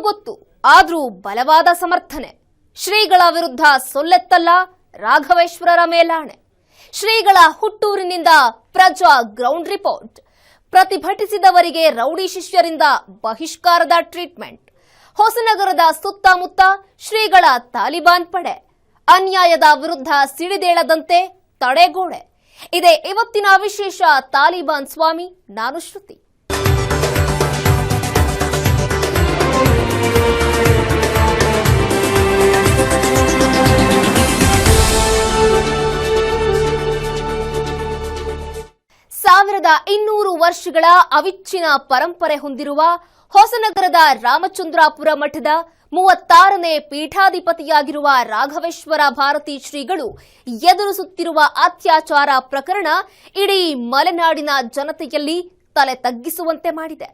ಗೊತ್ತು, ಆದ್ರೂ ಬಲವಾದ ಸಮರ್ಥನೆ. ಶ್ರೀಗಳ ವಿರುದ್ಧ ಸೊಲ್ಲೆತ್ತಲ್ಲ ರಾಘವೇಶ್ವರರ ಮೇಲಾಣೆ. ಶ್ರೀಗಳ ಹುಟ್ಟೂರಿನಿಂದ ಪ್ರಜಾ ಗ್ರೌಂಡ್ ರಿಪೋರ್ಟ್. ಪ್ರತಿಭಟಿಸಿದವರಿಗೆ ರೌಡಿ ಶಿಷ್ಯರಿಂದ ಬಹಿಷ್ಕಾರದ ಟ್ರೀಟ್ಮೆಂಟ್. ಹೊಸನಗರದ ಸುತ್ತಮುತ್ತ ಶ್ರೀಗಳ ತಾಲಿಬಾನ್ ಪಡೆ. ಅನ್ಯಾಯದ ವಿರುದ್ಧ ಸಿಡಿದೇಳದಂತೆ ತಡೆಗೋಡೆ. ಇದೇ ಇವತ್ತಿನ ವಿಶೇಷ. ತಾಲಿಬಾನ್ ಸ್ವಾಮಿ, ನಾನು ಶ್ರುತಿ. ಸಾವಿರದ 200 ವರ್ಷಗಳ ಅವಿಚ್ಛಿನ್ನ ಪರಂಪರೆ ಹೊಂದಿರುವ ಹೊಸನಗರದ ರಾಮಚಂದ್ರಾಪುರ ಮಠದ 36ನೇ ಪೀಠಾಧಿಪತಿಯಾಗಿರುವ ರಾಘವೇಶ್ವರ ಭಾರತಿ ಶ್ರೀಗಳು ಎದುರಿಸುತ್ತಿರುವ ಅತ್ಯಾಚಾರ ಪ್ರಕರಣ ಇಡೀ ಮಲೆನಾಡಿನ ಜನತೆಯಲ್ಲಿ ತಲೆ ತಗ್ಗಿಸುವಂತೆ ಮಾಡಿದೆ.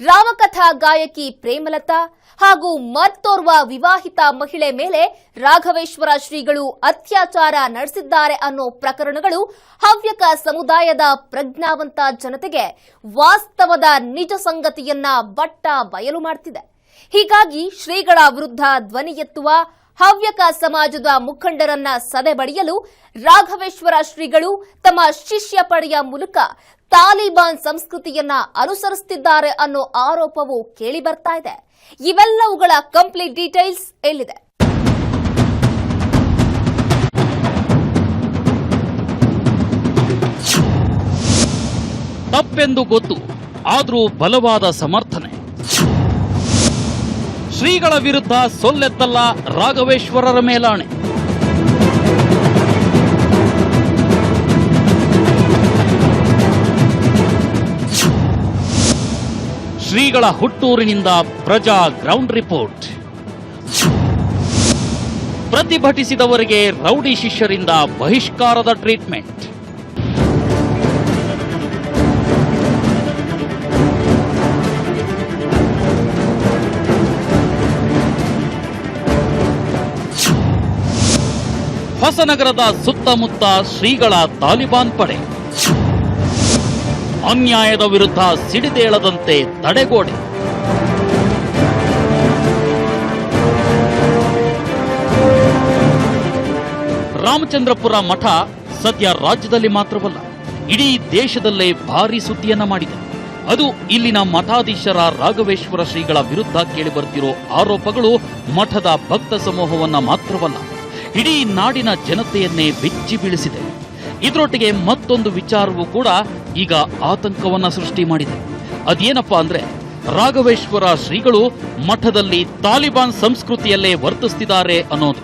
ರಾಮಕಥಾ ಗಾಯಕಿ ಪ್ರೇಮಲತಾ ಹಾಗೂ ಮತ್ತೋರ್ವ ವಿವಾಹಿತ ಮಹಿಳೆ ಮೇಲೆ ರಾಘವೇಶ್ವರ ಶ್ರೀಗಳು ಅತ್ಯಾಚಾರ ನಡೆಸಿದ್ದಾರೆ ಅನ್ನೋ ಪ್ರಕರಣಗಳು ಹವ್ಯಕ ಸಮುದಾಯದ ಪ್ರಜ್ಞಾವಂತ ಜನತೆಗೆ ವಾಸ್ತವದ ನಿಜ ಸಂಗತಿಯನ್ನ ಬಟ್ಟ ಬಯಲು ಮಾಡ್ತಿದೆ. ಹೀಗಾಗಿ ಶ್ರೀಗಳ ವಿರುದ್ಧ ಧ್ವನಿ ಎತ್ತುವ ಹವ್ಯಕ ಸಮಾಜದ ಮುಖಂಡರನ್ನ ಸದೆಬಡಿಯಲು ರಾಘವೇಶ್ವರ ಶ್ರೀಗಳು ತಮ್ಮ ಶಿಷ್ಯ ಪಡೆಯ ಮೂಲಕ ತಾಲಿಬಾನ್ ಸಂಸ್ಕೃತಿಯನ್ನ ಅನುಸರಿಸುತ್ತಿದ್ದಾರೆ ಅನ್ನೋ ಆರೋಪವು ಕೇಳಿ ಬರ್ತಾ ಇದೆ. ಇವೆಲ್ಲವುಗಳ ಕಂಪ್ಲೀಟ್ ಡೀಟೇಲ್ಸ್ ಎಲ್ಲಿದೆ? ತಪ್ಪೆಂದು ಗೊತ್ತು, ಆದ್ರೂ ಬಲವಾದ ಸಮರ್ಥನೆ. ಶ್ರೀಗಳ ವಿರುದ್ಧ ಸೊಲ್ಲೆತ್ತಲ್ಲ ರಾಘವೇಶ್ವರರ ಮೇಲಾಣೆ. ಶ್ರೀಗಳ ಹುಟ್ಟೂರಿನಿಂದ ಪ್ರಜಾ ಗ್ರೌಂಡ್ ರಿಪೋರ್ಟ್. ಪ್ರತಿಭಟಿಸಿದವರಿಗೆ ರೌಡಿ ಶಿಷ್ಯರಿಂದ ಬಹಿಷ್ಕಾರದ ಟ್ರೀಟ್ಮೆಂಟ್. ಹೊಸನಗರದ ಸುತ್ತಮುತ್ತ ಶ್ರೀಗಳ ತಾಲಿಬಾನ್ ಪಡೆ. ಅನ್ಯಾಯದ ವಿರುದ್ಧ ಸಿಡಿದೇಳದಂತೆ ತಡೆಗೋಡೆ. ರಾಮಚಂದ್ರಪುರ ಮಠ ಸದ್ಯ ರಾಜ್ಯದಲ್ಲಿ ಮಾತ್ರವಲ್ಲ, ಇಡೀ ದೇಶದಲ್ಲೇ ಭಾರೀ ಸುದ್ದಿಯನ್ನ ಮಾಡಿದೆ. ಅದು ಇಲ್ಲಿನ ಮಠಾಧೀಶರ ರಾಘವೇಶ್ವರ ಶ್ರೀಗಳ ವಿರುದ್ಧ ಕೇಳಿಬರುತ್ತಿರೋ ಆರೋಪಗಳು ಮಠದ ಭಕ್ತ ಸಮೂಹವನ್ನ ಮಾತ್ರವಲ್ಲ, ಇಡೀ ನಾಡಿನ ಜನತೆಯನ್ನೇ ಬೆಚ್ಚಿ ಬೀಳಿಸಿದೆ. ಇದರೊಟ್ಟಿಗೆ ಮತ್ತೊಂದು ವಿಚಾರವೂ ಕೂಡ ಈಗ ಆತಂಕವನ್ನ ಸೃಷ್ಟಿ ಮಾಡಿದೆ. ಅದೇನಪ್ಪಾ ಅಂದ್ರೆ, ರಾಘವೇಶ್ವರ ಶ್ರೀಗಳು ಮಠದಲ್ಲಿ ತಾಲಿಬಾನ್ ಸಂಸ್ಕೃತಿಯಲ್ಲೇ ವರ್ತಿಸುತ್ತಿದ್ದಾರೆ ಅನ್ನೋದು.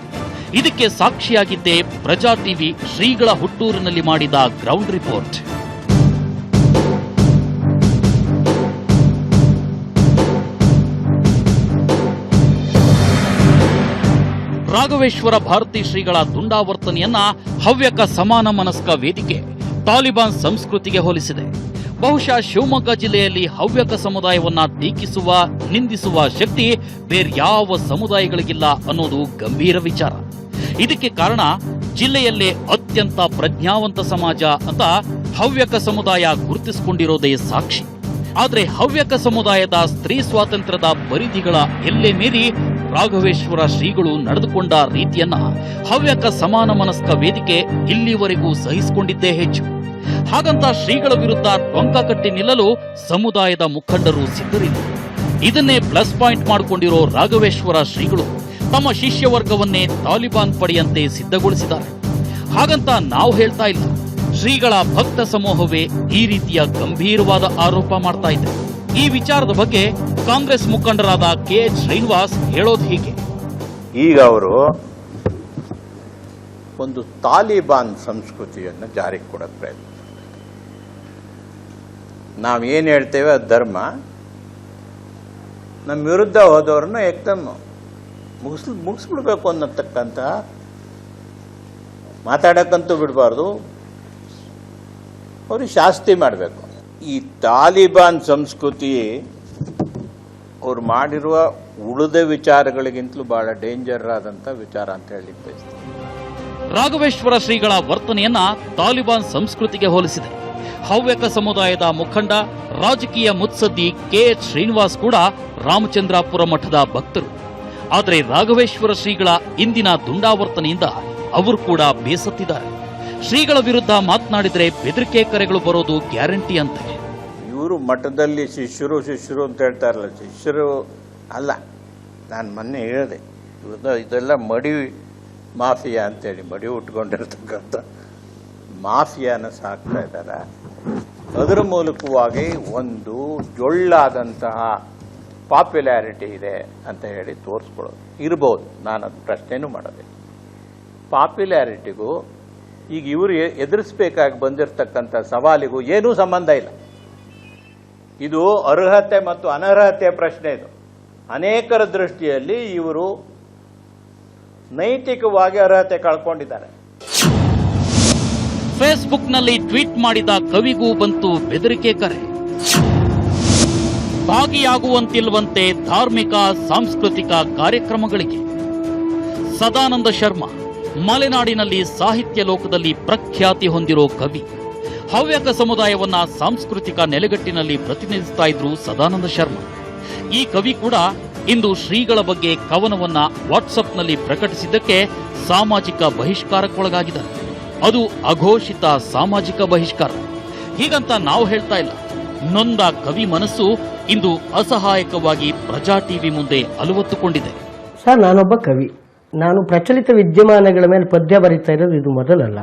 ಇದಕ್ಕೆ ಸಾಕ್ಷಿಯಾಗಿದ್ದೇ ಪ್ರಜಾ ಟಿವಿ ಶ್ರೀಗಳ ಹುಟ್ಟೂರಿನಲ್ಲಿ ಮಾಡಿದ ಗ್ರೌಂಡ್ ರಿಪೋರ್ಟ್. ರಾಘವೇಶ್ವರ ಭಾರತಿ ಶ್ರೀಗಳ ದುಂಡಾವರ್ತನೆಯನ್ನ ಹವ್ಯಕ ಸಮಾನ ಮನಸ್ಕ ವೇದಿಕೆ ತಾಲಿಬಾನ್ ಸಂಸ್ಕೃತಿಗೆ ಹೋಲಿಸಿದೆ. ಬಹುಶಃ ಶಿವಮೊಗ್ಗ ಜಿಲ್ಲೆಯಲ್ಲಿ ಹವ್ಯಕ ಸಮುದಾಯವನ್ನ ಟೀಕಿಸುವ, ನಿಂದಿಸುವ ಶಕ್ತಿ ಬೇರ್ಯಾವ ಸಮುದಾಯಗಳಿಗಿಲ್ಲ ಅನ್ನೋದು ಗಂಭೀರ ವಿಚಾರ. ಇದಕ್ಕೆ ಕಾರಣ ಜಿಲ್ಲೆಯಲ್ಲೇ ಅತ್ಯಂತ ಪ್ರಜ್ಞಾವಂತ ಸಮಾಜ ಅಂತ ಹವ್ಯಕ ಸಮುದಾಯ ಗುರುತಿಸಿಕೊಂಡಿರೋದೇ ಸಾಕ್ಷಿ. ಆದರೆ ಹವ್ಯಕ ಸಮುದಾಯದ ಸ್ತ್ರೀ ಸ್ವಾತಂತ್ರ್ಯದ ಪರಿಧಿಗಳ ಎಲ್ಲೆ ಮೀರಿ ರಾಘವೇಶ್ವರ ಶ್ರೀಗಳು ನಡೆದುಕೊಂಡ ರೀತಿಯನ್ನ ಹವ್ಯಕ ಸಮಾನ ಮನಸ್ಕ ವೇದಿಕೆ ಇಲ್ಲಿವರೆಗೂ ಸಹಿಸಿಕೊಂಡಿದ್ದೇ ಹೆಚ್ಚು. ಹಾಗಂತ ಶ್ರೀಗಳ ವಿರುದ್ಧ ಟೊಂಕ ಕಟ್ಟಿ ನಿಲ್ಲಲು ಸಮುದಾಯದ ಮುಖಂಡರು ಸಿದ್ಧರಿದ್ದರು. ಇದನ್ನೇ ಪ್ಲಸ್ ಪಾಯಿಂಟ್ ಮಾಡಿಕೊಂಡಿರೋ ರಾಘವೇಶ್ವರ ಶ್ರೀಗಳು ತಮ್ಮ ಶಿಷ್ಯ ವರ್ಗವನ್ನೇ ತಾಲಿಬಾನ್ ಪಡೆಯಂತೆ ಸಿದ್ಧಗೊಳಿಸಿದ್ದಾರೆ. ಹಾಗಂತ ನಾವು ಹೇಳ್ತಾ ಇಲ್ಲ, ಶ್ರೀಗಳ ಭಕ್ತ ಸಮೂಹವೇ ಈ ರೀತಿಯ ಗಂಭೀರವಾದ ಆರೋಪ ಮಾಡ್ತಾ ಇದೆ. ಈ ವಿಚಾರದ ಬಗ್ಗೆ ಕಾಂಗ್ರೆಸ್ ಮುಖಂಡರಾದ KH ಶ್ರೀನಿವಾಸ್ ಹೇಳೋದು ಹೀಗೆ. ಈಗ ಅವರು ಒಂದು ತಾಲಿಬಾನ್ ಸಂಸ್ಕೃತಿಯನ್ನು ಜಾರಿಗೆ ಕೊಡೋಕೆ ಪ್ರಯತ್ನ. ನಾವೇನು ಹೇಳ್ತೇವೆ ಅದು ಧರ್ಮ. ನಮ್ಮ ವಿರುದ್ಧ ಹೋದವ್ರನ್ನ ಏಕದಮ್ ಮುಗಿಸ್ಬಿಡ್ಬೇಕು ಅನ್ನತಕ್ಕಂಥ ಮಾತಾಡಕ್ಕಂತೂ ಬಿಡಬಾರ್ದು, ಅವ್ರಿಗೆ ಶಾಸ್ತಿ ಮಾಡಬೇಕು. ಈ ತಾಲಿಬಾನ್ ಸಂಸ್ಕೃತಿ ಅವ್ರು ಮಾಡಿರುವ ಉಳಿದ ವಿಚಾರಗಳಿಗಿಂತಲೂ ಬಹಳ ಡೇಂಜರ್ ಆದಂಥ ವಿಚಾರ ಅಂತ ಹೇಳಿ ಬಯಸ್ತೀನಿ. ರಾಘವೇಶ್ವರ ಶ್ರೀಗಳ ವರ್ತನೆಯನ್ನ ತಾಲಿಬಾನ್ ಸಂಸ್ಕೃತಿಗೆ ಹೋಲಿಸಿದೆ. ಹವ್ಯಕ ಸಮುದಾಯದ ಮುಖಂಡ ರಾಜಕೀಯ ಮುತ್ಸದ್ದಿ KH ಶ್ರೀನಿವಾಸ್ ಕೂಡ ರಾಮಚಂದ್ರಾಪುರ ಮಠದ ಭಕ್ತರು. ಆದರೆ ರಾಘವೇಶ್ವರ ಶ್ರೀಗಳ ಇಂದಿನ ದುಂಡಾವರ್ತನೆಯಿಂದ ಅವರು ಕೂಡ ಬೇಸತ್ತಿದ್ದಾರೆ. ಶ್ರೀಗಳ ವಿರುದ್ಧ ಮಾತನಾಡಿದರೆ ಬೆದರಿಕೆ ಕರೆಗಳು ಬರೋದು ಗ್ಯಾರಂಟಿ ಅಂತೆ. ಇವರು ಮಠದಲ್ಲಿ ಶಿಷ್ಯರು ಅಂತ ಹೇಳ್ತಾರಲ್ಲ, ಶಿಷ್ಯರು ಅಲ್ಲ. ನಾನು ಮೊನ್ನೆ ಹೇಳಿದೆ, ಇದೆಲ್ಲ ಮಡಿ ಮಾಫಿಯಾ ಅಂತೇಳಿ, ಮಡಿ ಉಟ್ಕೊಂಡಿರ್ತಕ್ಕಂಥ ಮಾಫಿಯಾನ ಸಾಕ್ತಾ ಇದ್ದಾರೆ. ಅದರ ಮೂಲಕವಾಗಿ ಒಂದು ಜೊಳ್ಳಾದಂತಹ ಪಾಪ್ಯುಲಾರಿಟಿ ಇದೆ ಅಂತ ಹೇಳಿ ತೋರಿಸ್ಕೊಳ್ಳೋದು ಇರ್ಬೋದು. ನಾನು ಅದು ಪ್ರಶ್ನೆನೂ ಮಾಡೋದೆ. ಪಾಪ್ಯುಲಾರಿಟಿಗೂ ಈಗ ಇವರು ಎದುರಿಸಬೇಕಾಗಿ ಬಂದಿರತಕ್ಕಂಥ ಸವಾಲಿಗೂ ಏನೂ ಸಂಬಂಧ ಇಲ್ಲ. ಇದು ಅರ್ಹತೆ ಮತ್ತು ಅನರ್ಹತೆ ಪ್ರಶ್ನೆ. ಇದು ಅನೇಕರ ದೃಷ್ಟಿಯಲ್ಲಿ ಇವರು ನೈತಿಕವಾಗಿ ಅರ್ಹತೆ ಕಳ್ಕೊಂಡಿದ್ದಾರೆ. ಫೇಸ್ಬುಕ್ನಲ್ಲಿ ಟ್ವೀಟ್ ಮಾಡಿದ ಕವಿಗೂ ಬಂತು ಬೆದರಿಕೆ ಕರೆ. ಭಾಗಿಯಾಗುವಂತಿಲ್ವಂತೆ ಧಾರ್ಮಿಕ ಸಾಂಸ್ಕೃತಿಕ ಕಾರ್ಯಕ್ರಮಗಳಿಗೆ. ಸದಾನಂದ ಶರ್ಮಾ ಮಲೆನಾಡಿನಲ್ಲಿ ಸಾಹಿತ್ಯ ಲೋಕದಲ್ಲಿ ಪ್ರಖ್ಯಾತಿ ಹೊಂದಿರೋ ಕವಿ. ಹವ್ಯಕ ಸಮುದಾಯವನ್ನ ಸಾಂಸ್ಕೃತಿಕ ನೆಲೆಗಟ್ಟಿನಲ್ಲಿ ಪ್ರತಿನಿಧಿಸ್ತಾ ಇದ್ರು ಸದಾನಂದ ಶರ್ಮಾ. ಈ ಕವಿ ಕೂಡ ಇಂದು ಶ್ರೀಗಳ ಬಗ್ಗೆ ಕವನವನ್ನ ವಾಟ್ಸಪ್ನಲ್ಲಿ ಪ್ರಕಟಿಸಿದ್ದಕ್ಕೆ ಸಾಮಾಜಿಕ ಬಹಿಷ್ಕಾರಕ್ಕೊಳಗಾಗಿದ್ದಾರೆ. ಅದು ಅಘೋಷಿತ ಸಾಮಾಜಿಕ ಬಹಿಷ್ಕಾರ. ಹೀಗಂತ ನಾವು ಹೇಳ್ತಾ ಇಲ್ಲ. ನೊಂದ ಕವಿ ಮನಸ್ಸು ಇಂದು ಅಸಹಾಯಕವಾಗಿ ಪ್ರಜಾ ಟಿವಿ ಮುಂದೆ ಅಲುವತ್ತುಕೊಂಡಿದೆ. ಸರ್, ನಾನೊಬ್ಬ ಕವಿ. ನಾನು ಪ್ರಚಲಿತ ವಿದ್ಯಮಾನಗಳ ಮೇಲೆ ಪದ್ಯ ಬರೀತಾ ಇರೋದು ಇದು ಮೊದಲಲ್ಲ.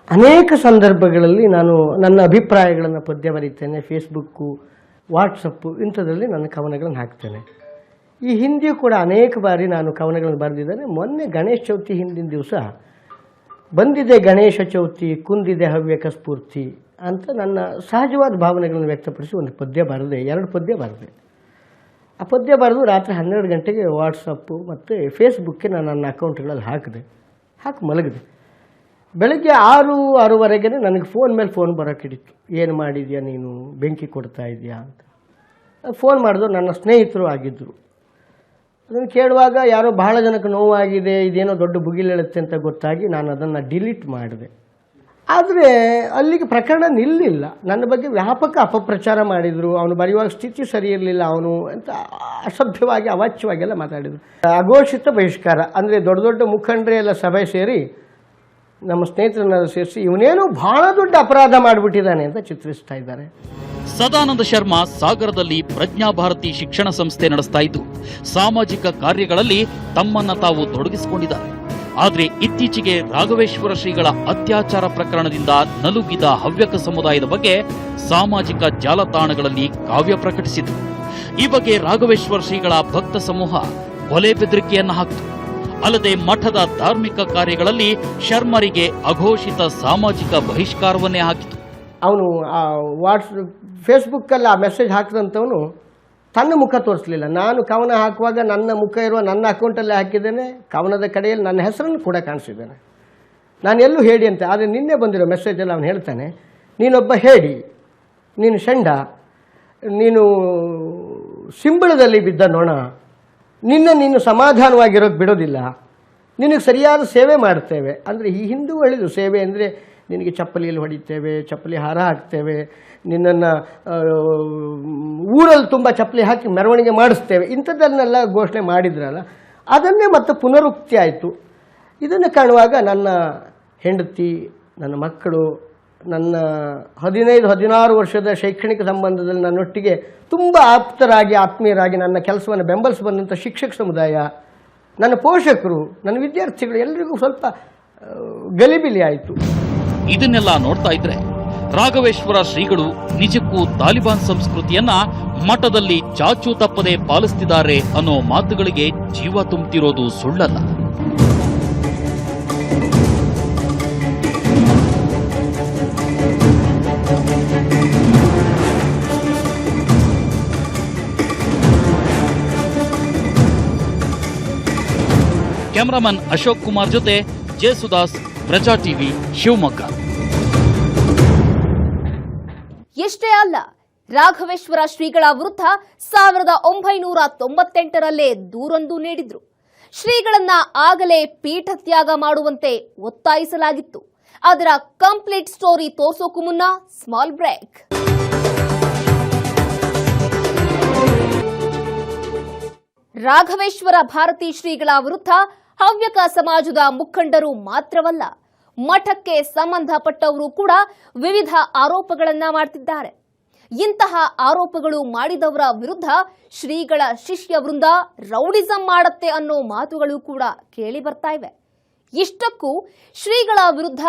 ಅನೇಕ ಸಂದರ್ಭಗಳಲ್ಲಿ ನಾನು ನನ್ನ ಅಭಿಪ್ರಾಯಗಳನ್ನು ಪದ್ಯ ಬರೀತೇನೆ. ಫೇಸ್ಬುಕ್ಕು, ವಾಟ್ಸಪ್ಪು ಇಂಥದ್ರಲ್ಲಿ ನನ್ನ ಕವನಗಳನ್ನು ಹಾಕ್ತೇನೆ. ಈ ಹಿಂದೆಯೂ ಕೂಡ ಅನೇಕ ಬಾರಿ ನಾನು ಕವನಗಳನ್ನು ಬರೆದಿದ್ದೇನೆ. ಮೊನ್ನೆ ಗಣೇಶ ಚೌತಿ ಹಿಂದಿನ ದಿವಸ ಬಂದಿದೆ ಗಣೇಶ ಚೌತಿ, ಕುಂದಿದೆ ಹವ್ಯಕ ಸ್ಫೂರ್ತಿ ಅಂತ ನನ್ನ ಸಹಜವಾದ ಭಾವನೆಗಳನ್ನು ವ್ಯಕ್ತಪಡಿಸಿ ಒಂದು ಪದ್ಯ ಬರೆದೆ, 2 ಪದ್ಯ ಬರೆದೆ. ಆ ಪದ್ಯ ಬರೆದು ರಾತ್ರಿ 12 ಗಂಟೆಗೆ ವಾಟ್ಸಪ್ಪು ಮತ್ತು ಫೇಸ್ಬುಕ್ಗೆ ನಾನು ನನ್ನ ಅಕೌಂಟ್ಗಳಲ್ಲಿ ಹಾಕಿ ಮಲಗಿದೆ. ಬೆಳಗ್ಗೆ 6-6:30ಗೆ ನನಗೆ ಫೋನ್ ಮೇಲೆ ಫೋನ್ ಬರೋಕ್ಕಿಡಿತು. ಏನು ಮಾಡಿದ್ಯಾ ನೀನು, ಬೆಂಕಿ ಕೊಡ್ತಾ ಇದೆಯಾ ಅಂತ. ಫೋನ್ ಮಾಡಿದ್ರು ನನ್ನ ಸ್ನೇಹಿತರು ಆಗಿದ್ದರು. ಅದನ್ನು ಕೇಳುವಾಗ ಯಾರೋ ಬಹಳ ಜನಕ್ಕೆ ನೋವಾಗಿದೆ, ಇದೇನೋ ದೊಡ್ಡ ಬುಗಿಲೇಳುತ್ತೆ ಅಂತ ಗೊತ್ತಾಗಿ ನಾನು ಅದನ್ನು ಡಿಲೀಟ್ ಮಾಡಿದೆ. ಆದರೆ ಅಲ್ಲಿಗೆ ಪ್ರಕರಣ ನಿಲ್ಲಿಲ್ಲ. ನನ್ನ ಬಗ್ಗೆ ವ್ಯಾಪಕ ಅಪಪ್ರಚಾರ ಮಾಡಿದರು. ಅವನು ಬರೆಯುವಾಗ ಸ್ಥಿತಿ ಸರಿ ಇರಲಿಲ್ಲ ಅವನು ಅಂತ ಅಸಭ್ಯವಾಗಿ ಅವಾಚ್ಯವಾಗೆಲ್ಲ ಮಾತಾಡಿದರು. ಅಘೋಷಿತ ಬಹಿಷ್ಕಾರ ಅಂದರೆ ದೊಡ್ಡ ದೊಡ್ಡ ಮುಖಂಡರೇ ಎಲ್ಲ ಸಭೆ ಸೇರಿ ನಮ್ಮ ಸ್ನೇಹಿತರನ್ನೆಲ್ಲ ಸೇರಿಸಿ ಇವನೇನೋ ಬಹಳ ದೊಡ್ಡ ಅಪರಾಧ ಮಾಡಿಬಿಟ್ಟಿದ್ದಾನೆ ಅಂತ ಚಿತ್ರಿಸ್ತಾ ಇದ್ದಾರೆ. ಸದಾನಂದ ಶರ್ಮಾ ಸಾಗರದಲ್ಲಿ ಪ್ರಜ್ಞಾಭಾರತಿ ಶಿಕ್ಷಣ ಸಂಸ್ಥೆ ನಡೆಸ್ತಾ ಇದ್ದು ಸಾಮಾಜಿಕ ಕಾರ್ಯಗಳಲ್ಲಿ ತಮ್ಮನ್ನ ತಾವು ತೊಡಗಿಸಿಕೊಂಡಿದ್ದಾರೆ. ಆದರೆ ಇತ್ತೀಚೆಗೆ ರಾಘವೇಶ್ವರ ಶ್ರೀಗಳ ಅತ್ಯಾಚಾರ ಪ್ರಕರಣದಿಂದ ನಲುಗಿದ ಹವ್ಯಕ ಸಮುದಾಯದ ಬಗ್ಗೆ ಸಾಮಾಜಿಕ ಜಾಲತಾಣಗಳಲ್ಲಿ ಕಾವ್ಯ ಪ್ರಕಟಿಸಿತು. ಈ ಬಗ್ಗೆ ರಾಘವೇಶ್ವರ ಶ್ರೀಗಳ ಭಕ್ತ ಸಮೂಹ ಕೊಲೆ ಬೆದರಿಕೆಯನ್ನ ಹಾಕಿತು. ಅಲ್ಲದೆ ಮಠದ ಧಾರ್ಮಿಕ ಕಾರ್ಯಗಳಲ್ಲಿ ಶರ್ಮರಿಗೆ ಅಘೋಷಿತ ಸಾಮಾಜಿಕ ಬಹಿಷ್ಕಾರವನ್ನೇ ಹಾಕಿತು. ಅವನು ಫೇಸ್ಬುಕ್ಕಲ್ಲಿ ಆ ಮೆಸೇಜ್ ಹಾಕಿದಂಥವನು ತನ್ನ ಮುಖ ತೋರಿಸಲಿಲ್ಲ. ನಾನು ಕವನ ಹಾಕುವಾಗ ನನ್ನ ಮುಖ ಇರುವ ನನ್ನ ಅಕೌಂಟಲ್ಲೇ ಹಾಕಿದ್ದೇನೆ. ಕವನದ ಕಡೆಯಲ್ಲಿ ನನ್ನ ಹೆಸರನ್ನು ಕೂಡ ಕಾಣಿಸಿದ್ದೇನೆ. ನಾನು ಎಲ್ಲೂ ಹೇಳಿ ಅಂತ. ಆದರೆ ನಿನ್ನೆ ಬಂದಿರೋ ಮೆಸೇಜಲ್ಲಿ ಅವನು ಹೇಳ್ತಾನೆ, ನೀನೊಬ್ಬ ಹೇಡಿ, ನೀನು ಷಂಡ, ನೀನು ಸಿಂಬಳದಲ್ಲಿ ಬಿದ್ದ ನೊಣ, ನೀನು ಸಮಾಧಾನವಾಗಿರೋಕ್ಕೆ ಬಿಡೋದಿಲ್ಲ, ನಿನಗೆ ಸರಿಯಾದ ಸೇವೆ ಮಾಡ್ತೇವೆ. ಅಂದರೆ ಈ ಹಿಂದೂ ಹೇಳಿದು ಸೇವೆ ಅಂದರೆ ನಿನಗೆ ಚಪ್ಪಲಿಯಲ್ಲಿ ಹೊಡಿತೇವೆ, ಚಪ್ಪಲಿ ಹಾರ ಹಾಕ್ತೇವೆ, ನಿನ್ನನ್ನು ಊರಲ್ಲಿ ತುಂಬ ಚಪ್ಪಲಿ ಹಾಕಿ ಮೆರವಣಿಗೆ ಮಾಡಿಸ್ತೇವೆ, ಇಂಥದ್ದನ್ನೆಲ್ಲ ಘೋಷಣೆ ಮಾಡಿದ್ರಲ್ಲ, ಅದನ್ನೇ ಮತ್ತೆ ಪುನರುಕ್ತಿ ಆಯಿತು. ಇದನ್ನು ಕಾಣುವಾಗ ನನ್ನ ಹೆಂಡತಿ, ನನ್ನ ಮಕ್ಕಳು, ನನ್ನ 15-16 ವರ್ಷದ ಶೈಕ್ಷಣಿಕ ಸಂಬಂಧದಲ್ಲಿ ನನ್ನೊಟ್ಟಿಗೆ ತುಂಬ ಆಪ್ತರಾಗಿ ಆತ್ಮೀಯರಾಗಿ ನನ್ನ ಕೆಲಸವನ್ನು ಬೆಂಬಲಿಸಿ ಬಂದಂಥ ಶಿಕ್ಷಕ ಸಮುದಾಯ, ನನ್ನ ಪೋಷಕರು, ನನ್ನ ವಿದ್ಯಾರ್ಥಿಗಳು ಎಲ್ಲರಿಗೂ ಸ್ವಲ್ಪ ಗಲಿಬಿಲಿ ಆಯಿತು. ಇದನ್ನೆಲ್ಲ ನೋಡ್ತಾ ಇದ್ರೆ ರಾಘವೇಶ್ವರ ಶ್ರೀಗಳು ನಿಜಕ್ಕೂ ತಾಲಿಬಾನ್ ಸಂಸ್ಕೃತಿಯನ್ನ ಮಠದಲ್ಲಿ ಚಾಚೂ ತಪ್ಪದೆ ಪಾಲಿಸ್ತಿದ್ದಾರೆ ಅನ್ನೋ ಮಾತುಗಳಿಗೆ ಜೀವ ತುಂಬುತ್ತಿರೋದು ಸುಳ್ಳಲ್ಲ. ಕ್ಯಾಮರಾಮನ್ ಅಶೋಕ್ ಕುಮಾರ್ ಜೊತೆ ಜೇಸುದಾಸ್, ಪ್ರಜಾ ಟಿವಿ, ಶಿವಮೊಗ್ಗ. ಎಷ್ಟೇ ಅಲ್ಲ, ರಾಘವೇಶ್ವರ ಶ್ರೀಗಳ ವಿರುದ್ಧ 1998ರಲ್ಲೇ ದೂರೊಂದು ನೀಡಿದ್ರು. ಶ್ರೀಗಳನ್ನ ಆಗಲೇ ಪೀಠತ್ಯಾಗ ಮಾಡುವಂತೆ ಒತ್ತಾಯಿಸಲಾಗಿತ್ತು. ಅದರ ಕಂಪ್ಲೀಟ್ ಸ್ಟೋರಿ ತೋರ್ಸೋಕು ಮುನ್ನ ಸ್ಮಾಲ್ ಬ್ರೇಕ್. ರಾಘವೇಶ್ವರ ಭಾರತಿ ಶ್ರೀಗಳ ವಿರುದ್ಧ ಹವ್ಯಕ ಸಮಾಜದ ಮುಖಂಡರು ಮಾತ್ರವಲ್ಲ, ಮಠಕ್ಕೆ ಸಂಬಂಧಪಟ್ಟವರು ಕೂಡ ವಿವಿಧ ಆರೋಪಗಳನ್ನ ಮಾಡ್ತಿದ್ದಾರೆ. ಇಂತಹ ಆರೋಪಗಳು ಮಾಡಿದವರ ವಿರುದ್ಧ ಶ್ರೀಗಳ ಶಿಷ್ಯ ವೃಂದ ರೌಡಿಸಂ ಮಾಡುತ್ತೆ ಅನ್ನೋ ಮಾತುಗಳು ಕೂಡ ಕೇಳಿ ಬರ್ತಾ ಇವೆ. ಇಷ್ಟಕ್ಕೂ ಶ್ರೀಗಳ ವಿರುದ್ಧ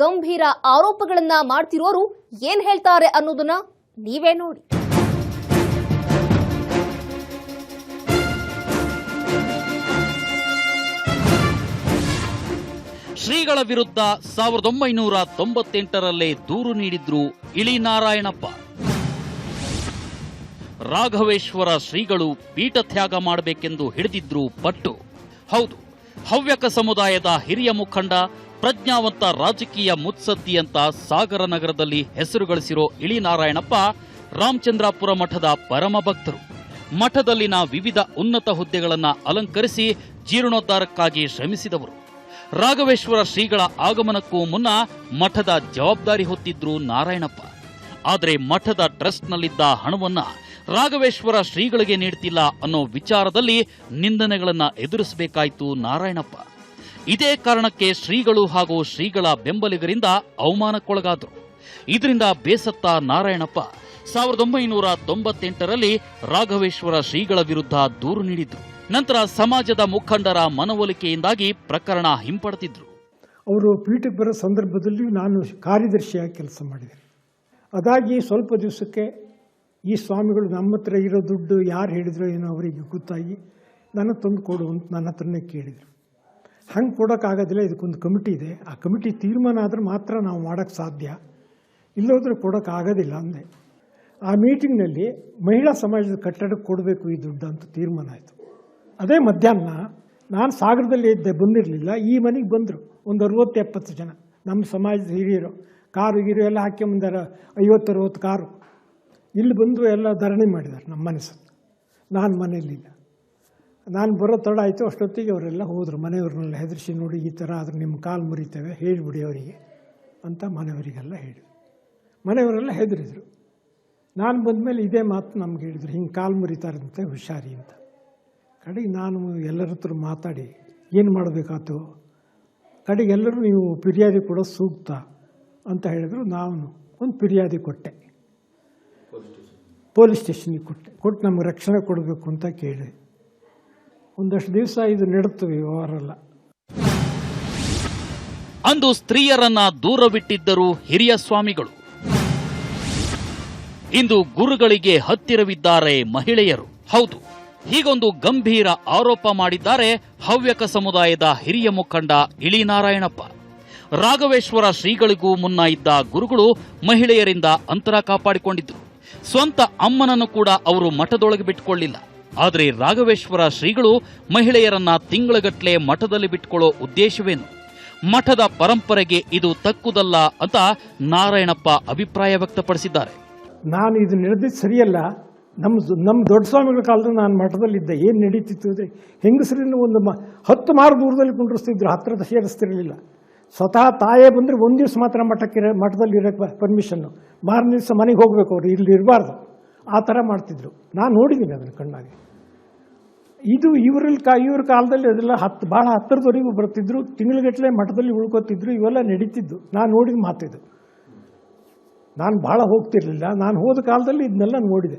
ಗಂಭೀರ ಆರೋಪಗಳನ್ನ ಮಾಡ್ತಿರೋರು ಏನ್ ಹೇಳ್ತಾರೆ ಅನ್ನೋದನ್ನ ನೀವೇ ನೋಡಿ. ಶ್ರೀಗಳ ವಿರುದ್ಧ 1998ರಲ್ಲೇ ದೂರು ನೀಡಿದ್ರು ಇಳಿನಾರಾಯಣಪ್ಪ. ರಾಘವೇಶ್ವರ ಶ್ರೀಗಳು ಪೀಠ ತ್ಯಾಗ ಮಾಡಬೇಕೆಂದು ಹಿಡಿದಿದ್ರು ಪಟ್ಟು. ಹೌದು, ಹವ್ಯಕ ಸಮುದಾಯದ ಹಿರಿಯ ಮುಖಂಡ, ಪ್ರಜ್ಞಾವಂತ ರಾಜಕೀಯ ಮುತ್ಸದ್ದಿ ಅಂತ ಸಾಗರ ನಗರದಲ್ಲಿ ಹೆಸರು ಗಳಿಸಿರೋ ಇಳಿನಾರಾಯಣಪ್ಪ ರಾಮಚಂದ್ರಾಪುರ ಮಠದ ಪರಮ ಭಕ್ತರು. ಮಠದಲ್ಲಿನ ವಿವಿಧ ಉನ್ನತ ಹುದ್ದೆಗಳನ್ನು ಅಲಂಕರಿಸಿ ಜೀರ್ಣೋದ್ಧಾರಕ್ಕಾಗಿ ಶ್ರಮಿಸಿದವರು. ರಾಘವೇಶ್ವರ ಶ್ರೀಗಳ ಆಗಮನಕ್ಕೂ ಮುನ್ನ ಮಠದ ಜವಾಬ್ದಾರಿ ಹೊತ್ತಿದ್ರು ನಾರಾಯಣಪ್ಪ. ಆದರೆ ಮಠದ ಟ್ರಸ್ಟ್ನಲ್ಲಿದ್ದ ಹಣವನ್ನ ರಾಘವೇಶ್ವರ ಶ್ರೀಗಳಿಗೆ ನೀಡ್ತಿಲ್ಲ ಅನ್ನೋ ವಿಚಾರದಲ್ಲಿ ನಿಂದನೆಗಳನ್ನ ಎದುರಿಸಬೇಕಾಯಿತು ನಾರಾಯಣಪ್ಪ. ಇದೇ ಕಾರಣಕ್ಕೆ ಶ್ರೀಗಳು ಹಾಗೂ ಶ್ರೀಗಳ ಬೆಂಬಲಿಗರಿಂದ ಅವಮಾನಕ್ಕೊಳಗಾದರು. ಇದರಿಂದ ಬೇಸತ್ತ ನಾರಾಯಣಪ್ಪ 1998ರಲ್ಲಿ ರಾಘವೇಶ್ವರ ಶ್ರೀಗಳ ವಿರುದ್ಧ ದೂರು ನೀಡಿದ್ರು. ನಂತರ ಸಮಾಜದ ಮುಖಂಡರ ಮನವೊಲಿಕೆಯಿಂದಾಗಿ ಪ್ರಕರಣ ಹಿಂಪಡೆದಿದ್ರು. ಅವರು ಪೀಠಕ್ಕೆ ಬರೋ ಸಂದರ್ಭದಲ್ಲಿ ನಾನು ಕಾರ್ಯದರ್ಶಿಯಾಗಿ ಕೆಲಸ ಮಾಡಿದೆ. ಅದಾಗಿ ಸ್ವಲ್ಪ ದಿವಸಕ್ಕೆ ಈ ಸ್ವಾಮಿಗಳು ನಮ್ಮ ಹತ್ರ ಇರೋ ದುಡ್ಡು ಯಾರು ಹೇಳಿದ್ರು ಏನೋ ಅವರಿಗೆ ಗೊತ್ತಾಗಿ ನನ್ನ ತಂದು ಕೊಡು ಅಂತ ನನ್ನ ಹತ್ರನೇ ಕೇಳಿದರು. ಹಂಗೆ ಕೊಡೋಕ್ಕಾಗೋದಿಲ್ಲ, ಇದಕ್ಕೊಂದು ಕಮಿಟಿ ಇದೆ, ಆ ಕಮಿಟಿ ತೀರ್ಮಾನ ಆದ್ರೆ ಮಾತ್ರ ನಾವು ಮಾಡೋಕ್ಕೆ ಸಾಧ್ಯ, ಇಲ್ಲೋದ್ರೆ ಕೊಡೋಕ್ಕಾಗೋದಿಲ್ಲ ಅಂದೆ. ಆ ಮೀಟಿಂಗ್ನಲ್ಲಿ ಮಹಿಳಾ ಸಮಾಜದ ಕಟ್ಟಡಕ್ಕೆ ಕೊಡಬೇಕು ಈ ದುಡ್ಡು ಅಂತ ತೀರ್ಮಾನ ಆಯಿತು. ಅದೇ ಮಧ್ಯಾಹ್ನ ನಾನು ಸಾಗರದಲ್ಲಿ ಇದ್ದೆ, ಬಂದಿರಲಿಲ್ಲ. ಈ ಮನೆಗೆ ಬಂದರು ಒಂದು 60-70 ಜನ ನಮ್ಮ ಸಮಾಜದ ಹಿರಿಯರು. ಕಾರು ಗೀರು ಎಲ್ಲ ಹಾಕ್ಕೊಂಬಂದಾರ, 50-60 ಕಾರು. ಇಲ್ಲಿ ಬಂದು ಎಲ್ಲ ಧರಣಿ ಮಾಡಿದ್ದಾರೆ ನಮ್ಮ ಮನೆ ಸುತ್ತ. ನಾನು ಮನೆಯಲ್ಲಿಲ್ಲ. ನಾನು ಬರೋ ತಡ ಆಯಿತು. ಅಷ್ಟೊತ್ತಿಗೆ ಅವರೆಲ್ಲ ಹೋದರು. ಮನೆಯವ್ರನ್ನೆಲ್ಲ ಹೆದರಿಸಿ, ನೋಡಿ ಈ ಥರ ಆದ್ರೆ ನಿಮ್ಮ ಕಾಲು ಮುರಿತೇವೆ, ಹೇಳಿಬಿಡಿ ಅವರಿಗೆ ಅಂತ ಮನೆಯವರಿಗೆಲ್ಲ ಹೇಳಿದ್ರು. ಮನೆಯವರೆಲ್ಲ ಹೆದರಿದ್ರು. ನಾನು ಬಂದಮೇಲೆ ಇದೇ ಮಾತು ನಮ್ಗೆ ಹೇಳಿದ್ರು, ಹಿಂಗೆ ಕಾಲು ಮುರಿತಾರಂತೆ, ಹುಷಾರಿ ಅಂತ. ಕಡೆಗೆ ನಾನು ಎಲ್ಲರ ಹತ್ರ ಮಾತಾಡಿ ಏನು ಮಾಡಬೇಕಾಯ್ತು, ಕಡೆಗೆ ಎಲ್ಲರೂ ನೀವು ಫಿರ್ಯಾದಿ ಕೊಡೋದು ಸೂಕ್ತ ಅಂತ ಹೇಳಿದ್ರು. ನಾನು ಒಂದು ಫಿರ್ಯಾದಿ ಕೊಟ್ಟೆ, ಪೊಲೀಸ್ ಸ್ಟೇಷನಿಗೆ ಕೊಟ್ಟು ನಮಗೆ ರಕ್ಷಣೆ ಕೊಡಬೇಕು ಅಂತ ಕೇಳಿ ಒಂದಷ್ಟು ದಿವಸ ಇದು ನಡೆಯುತ್ತವೆ ವ್ಯವಹಾರ. ಅಂದು ಸ್ತ್ರೀಯರನ್ನ ದೂರವಿಟ್ಟಿದ್ದರು ಹಿರಿಯ ಸ್ವಾಮಿಗಳು. ಇಂದು ಗುರುಗಳಿಗೆ ಹತ್ತಿರವಿದ್ದಾರೆ ಮಹಿಳೆಯರು. ಹೌದು, ಹೀಗೊಂದು ಗಂಭೀರ ಆರೋಪ ಮಾಡಿದ್ದಾರೆ ಹವ್ಯಕ ಸಮುದಾಯದ ಹಿರಿಯ ಮುಖಂಡ ಇಳಿನಾರಾಯಣಪ್ಪ. ರಾಘವೇಶ್ವರ ಶ್ರೀಗಳಿಗೂ ಮುನ್ನ ಇದ್ದ ಗುರುಗಳು ಮಹಿಳೆಯರಿಂದ ಅಂತರ ಕಾಪಾಡಿಕೊಂಡಿದ್ರು. ಸ್ವಂತ ಅಮ್ಮನನ್ನು ಕೂಡ ಅವರು ಮಠದೊಳಗೆ ಬಿಟ್ಟುಕೊಳ್ಳಿಲ್ಲ. ಆದರೆ ರಾಘವೇಶ್ವರ ಶ್ರೀಗಳು ಮಹಿಳೆಯರನ್ನ ತಿಂಗಳಗಟ್ಲೆ ಮಠದಲ್ಲಿ ಬಿಟ್ಟುಕೊಳ್ಳೋ ಉದ್ದೇಶವೇನು? ಮಠದ ಪರಂಪರೆಗೆ ಇದು ತಕ್ಕುದಲ್ಲ ಅಂತ ನಾರಾಯಣಪ್ಪ ಅಭಿಪ್ರಾಯ ವ್ಯಕ್ತಪಡಿಸಿದ್ದಾರೆ. ನಾನು ಇದು ನಡೆದಿದ್ದು ಸರಿಯಲ್ಲ. ನಮ್ಮ ದೊಡ್ಡ ಸ್ವಾಮಿಗಳ ಕಾಲದಲ್ಲಿ ನಾನು ಮಠದಲ್ಲಿದ್ದೆ. ಏನು ನಡೀತಿತ್ತು ಅಂದರೆ ಹೆಂಗಸರನ್ನು ಒಂದು 10 ಮಾರು ದೂರದಲ್ಲಿ ಕುಂಡ್ರಿಸ್ತಿದ್ರು, ಹತ್ತಿರದ ಸೇರಿಸ್ತಿರಲಿಲ್ಲ. ಸ್ವತಃ ತಾಯೇ ಬಂದರೆ ಒಂದು ದಿವಸ ಮಾತ್ರ ಮಠದಲ್ಲಿ ಇರೋಕ್ಕೆ ಪರ್ಮಿಷನ್ನು, ಮಾರನೇ ದಿವಸ ಮನೆಗೆ ಹೋಗಬೇಕು, ಅವರು ಇಲ್ಲಿ ಇರಬಾರ್ದು. ಆ ಥರ ಮಾಡ್ತಿದ್ರು. ನಾನು ನೋಡಿದ್ದೀನಿ ಅದನ್ನು ಕಣ್ಣಾಗಿ. ಇದು ಇವ್ರ ಕಾಲದಲ್ಲಿ ಅದೆಲ್ಲ ಭಾಳ ಹತ್ತಿರದವರೆಗೂ ಬರ್ತಿದ್ರು, ತಿಂಗಳಗಟ್ಟಲೆ ಮಠದಲ್ಲಿ ಉಳ್ಕೋತಿದ್ರು. ಇವೆಲ್ಲ ನಡೀತಿದ್ದು ನಾನು ನೋಡಿದ ಮಾತಿದ್ದು. ನಾನು ಭಾಳ ಹೋಗ್ತಿರ್ಲಿಲ್ಲ. ನಾನು ಹೋದ ಕಾಲದಲ್ಲಿ ಇದನ್ನೆಲ್ಲ ನೋಡಿದೆ.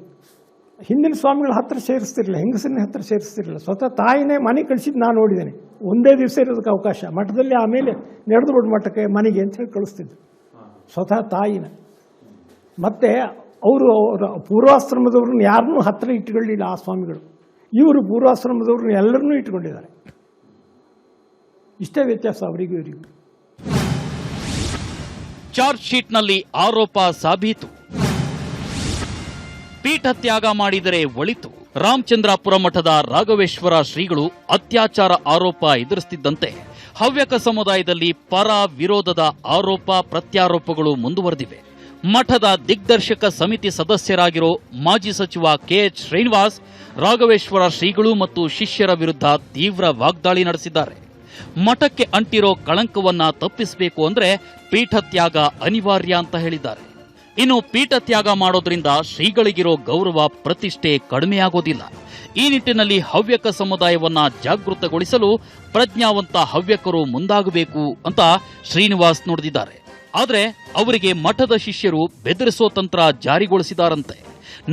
ಹಿಂದಿನ ಸ್ವಾಮಿಗಳ ಹತ್ರ ಸೇರಿಸ್ತಿರಲಿಲ್ಲ, ಹೆಂಗಸರನ್ನ ಹತ್ರ ಸೇರಿಸ್ತಿರಲಿಲ್ಲ. ಸ್ವತಃ ತಾಯಿನೇ ಮನೆ ಕಳಿಸಿದ್ದು ನಾನು ನೋಡಿದ್ದೇನೆ. ಒಂದೇ ದಿವಸ ಇರೋದಕ್ಕೆ ಅವಕಾಶ, ಮಠದಲ್ಲಿ ಆಮೇಲೆ ನಡೆದು ಬಿಡು ಮಠಕ್ಕೆ ಮನೆಗೆ ಅಂತ ಹೇಳಿ ಕಳಿಸ್ತಿದ್ರು ಸ್ವತಃ ತಾಯಿನ. ಮತ್ತು ಅವರು ಪೂರ್ವಾಶ್ರಮದವ್ರನ್ನ ಯಾರನ್ನೂ ಹತ್ರ ಇಟ್ಕೊಳ್ಳಿಲ್ಲ ಆ ಸ್ವಾಮಿಗಳು. ಇವರು ಪೂರ್ವಾಶ್ರಮದವ್ರನ್ನ ಎಲ್ಲರನ್ನೂ ಇಟ್ಕೊಂಡಿದ್ದಾರೆ. ಇಷ್ಟೇ ವ್ಯತ್ಯಾಸ ಅವರಿಗೂ ಇವರಿಗೂ. ಚಾರ್ಜ್ ಶೀಟ್ನಲ್ಲಿ ಆರೋಪ ಸಾಬೀತು. ಪೀಠ ತ್ಯಾಗ ಮಾಡಿದರೆ ಒಳಿತು. ರಾಮಚಂದ್ರಾಪುರ ಮಠದ ರಾಘವೇಶ್ವರ ಶ್ರೀಗಳು ಅತ್ಯಾಚಾರ ಆರೋಪ ಎದುರಿಸುತ್ತಿದ್ದಂತೆ ಹವ್ಯಕ ಸಮುದಾಯದಲ್ಲಿ ಪರ ವಿರೋಧದ ಆರೋಪ ಪ್ರತ್ಯಾರೋಪಗಳು ಮುಂದುವರೆದಿವೆ. ಮಠದ ದಿಗ್ದರ್ಶಕ ಸಮಿತಿ ಸದಸ್ಯರಾಗಿರೋ ಮಾಜಿ ಸಚಿವ ಕೆಎಚ್ ಶ್ರೀನಿವಾಸ್ ರಾಘವೇಶ್ವರ ಶ್ರೀಗಳು ಮತ್ತು ಶಿಷ್ಯರ ವಿರುದ್ಧ ತೀವ್ರ ವಾಗ್ದಾಳಿ ನಡೆಸಿದ್ದಾರೆ. ಮಠಕ್ಕೆ ಅಂಟಿರೋ ಕಳಂಕವನ್ನ ತಪ್ಪಿಸಬೇಕು ಅಂದ್ರೆ ಪೀಠತ್ಯಾಗ ಅನಿವಾರ್ಯ ಅಂತ ಹೇಳಿದ್ದಾರೆ. ಇನ್ನು ಪೀಠತ್ಯಾಗ ಮಾಡೋದ್ರಿಂದ ಶ್ರೀಗಳಿಗಿರೋ ಗೌರವ ಪ್ರತಿಷ್ಠೆ ಕಡಿಮೆಯಾಗೋದಿಲ್ಲ. ಈ ನಿಟ್ಟಿನಲ್ಲಿ ಹವ್ಯಕ ಸಮುದಾಯವನ್ನ ಜಾಗೃತಗೊಳಿಸಲು ಪ್ರಜ್ಞಾವಂತ ಹವ್ಯಕರು ಮುಂದಾಗಬೇಕು ಅಂತ ಶ್ರೀನಿವಾಸ್ ನುಡಿದಿದ್ದಾರೆ. ಆದ್ರೆ ಅವರಿಗೆ ಮಠದ ಶಿಷ್ಯರು ಬೆದರಿಸೋ ತಂತ್ರ ಜಾರಿಗೊಳಿಸಿದಾರಂತೆ.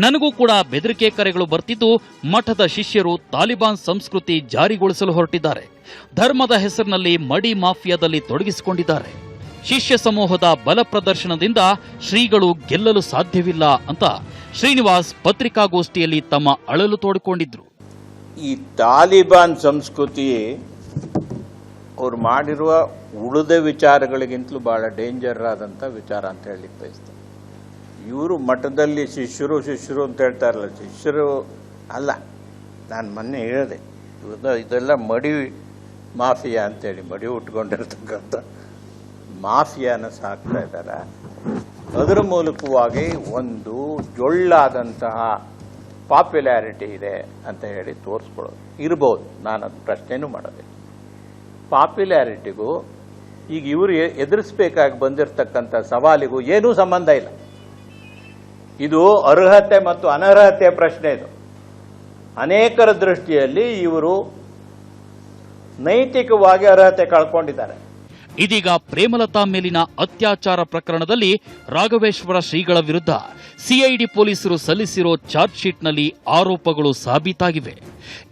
ನನಗೂ ಕೂಡ ಬೆದರಿಕೆ ಕರೆಗಳು ಬರ್ತಿದ್ದು ಮಠದ ಶಿಷ್ಯರು ತಾಲಿಬಾನ್ ಸಂಸ್ಕೃತಿ ಜಾರಿಗೊಳಿಸಲು ಹೊರಟಿದ್ದಾರೆ. ಧರ್ಮದ ಹೆಸರಿನಲ್ಲಿ ಮಡಿ ಮಾಫಿಯಾದಲ್ಲಿ ತೊಡಗಿಸಿಕೊಂಡಿದ್ದಾರೆ. ಶಿಷ್ಯ ಸಮೂಹದ ಬಲ ಪ್ರದರ್ಶನದಿಂದ ಶ್ರೀಗಳು ಗೆಲ್ಲಲು ಸಾಧ್ಯವಿಲ್ಲ ಅಂತ ಶ್ರೀನಿವಾಸ್ ಪತ್ರಿಕಾಗೋಷ್ಠಿಯಲ್ಲಿ ತಮ್ಮ ಅಳಲು ತೋಡಿಕೊಂಡಿದ್ರು. ಈ ತಾಲಿಬಾನ್ ಸಂಸ್ಕೃತಿ ಅವ್ರು ಮಾಡಿರುವ ಉಳಿದ ವಿಚಾರಗಳಿಗಿಂತಲೂ ಬಹಳ ಡೇಂಜರ್ ಆದಂಥ ವಿಚಾರ ಅಂತ ಹೇಳಲಿಕ್ಕೆ ಬಯಸ್ತಾರೆ. ಇವರು ಮಠದಲ್ಲಿ ಶಿಷ್ಯರು ಅಂತ ಹೇಳ್ತಾರಲ್ಲ, ಶಿಷ್ಯರು ಅಲ್ಲ. ನಾನು ಮೊನ್ನೆ ಹೇಳಿದೆ, ಇದೆಲ್ಲ ಮಡಿ ಮಾಫಿಯಾ ಅಂತೇಳಿ, ಮಡಿ ಉಟ್ಕೊಂಡಿರ್ತಕ್ಕಂಥ ಮಾಫಿಯಾನ ಸಾಕ್ತಾ ಇದ್ದಾರೆ. ಅದರ ಮೂಲಕವಾಗಿ ಒಂದು ಜೊಳ್ಳಾದಂತಹ ಪಾಪ್ಯುಲಾರಿಟಿ ಇದೆ ಅಂತ ಹೇಳಿ ತೋರಿಸ್ಕೊಳ್ಳೋದು ಇರ್ಬೋದು. ನಾನು ಅದು ಪ್ರಶ್ನೆನೂ ಮಾಡೋದಿಲ್ಲ. ಪಾಪ್ಯುಲಾರಿಟಿಗೂ ಈಗ ಇವರು ಎದುರಿಸಬೇಕಾಗಿ ಬಂದಿರತಕ್ಕಂಥ ಸವಾಲಿಗೂ ಏನೂ ಸಂಬಂಧ ಇಲ್ಲ. ಇದು ಅರ್ಹತೆ ಮತ್ತು ಅನರ್ಹತೆಯ ಪ್ರಶ್ನೆ. ಇದು ಅನೇಕರ ದೃಷ್ಟಿಯಲ್ಲಿ ಇವರು ನೈತಿಕವಾಗಿ ಅರ್ಹತೆ ಕಳ್ಕೊಂಡಿದ್ದಾರೆ. ಇದೀಗ ಪ್ರೇಮಲತಾ ಮೇಲಿನ ಅತ್ಯಾಚಾರ ಪ್ರಕರಣದಲ್ಲಿ ರಾಘವೇಶ್ವರ ಶ್ರೀಗಳ ವಿರುದ್ಧ ಸಿಐಡಿ ಪೊಲೀಸರು ಸಲ್ಲಿಸಿರೋ ಚಾರ್ಜ್ ಶೀಟ್ನಲ್ಲಿ ಆರೋಪಗಳು ಸಾಬೀತಾಗಿವೆ.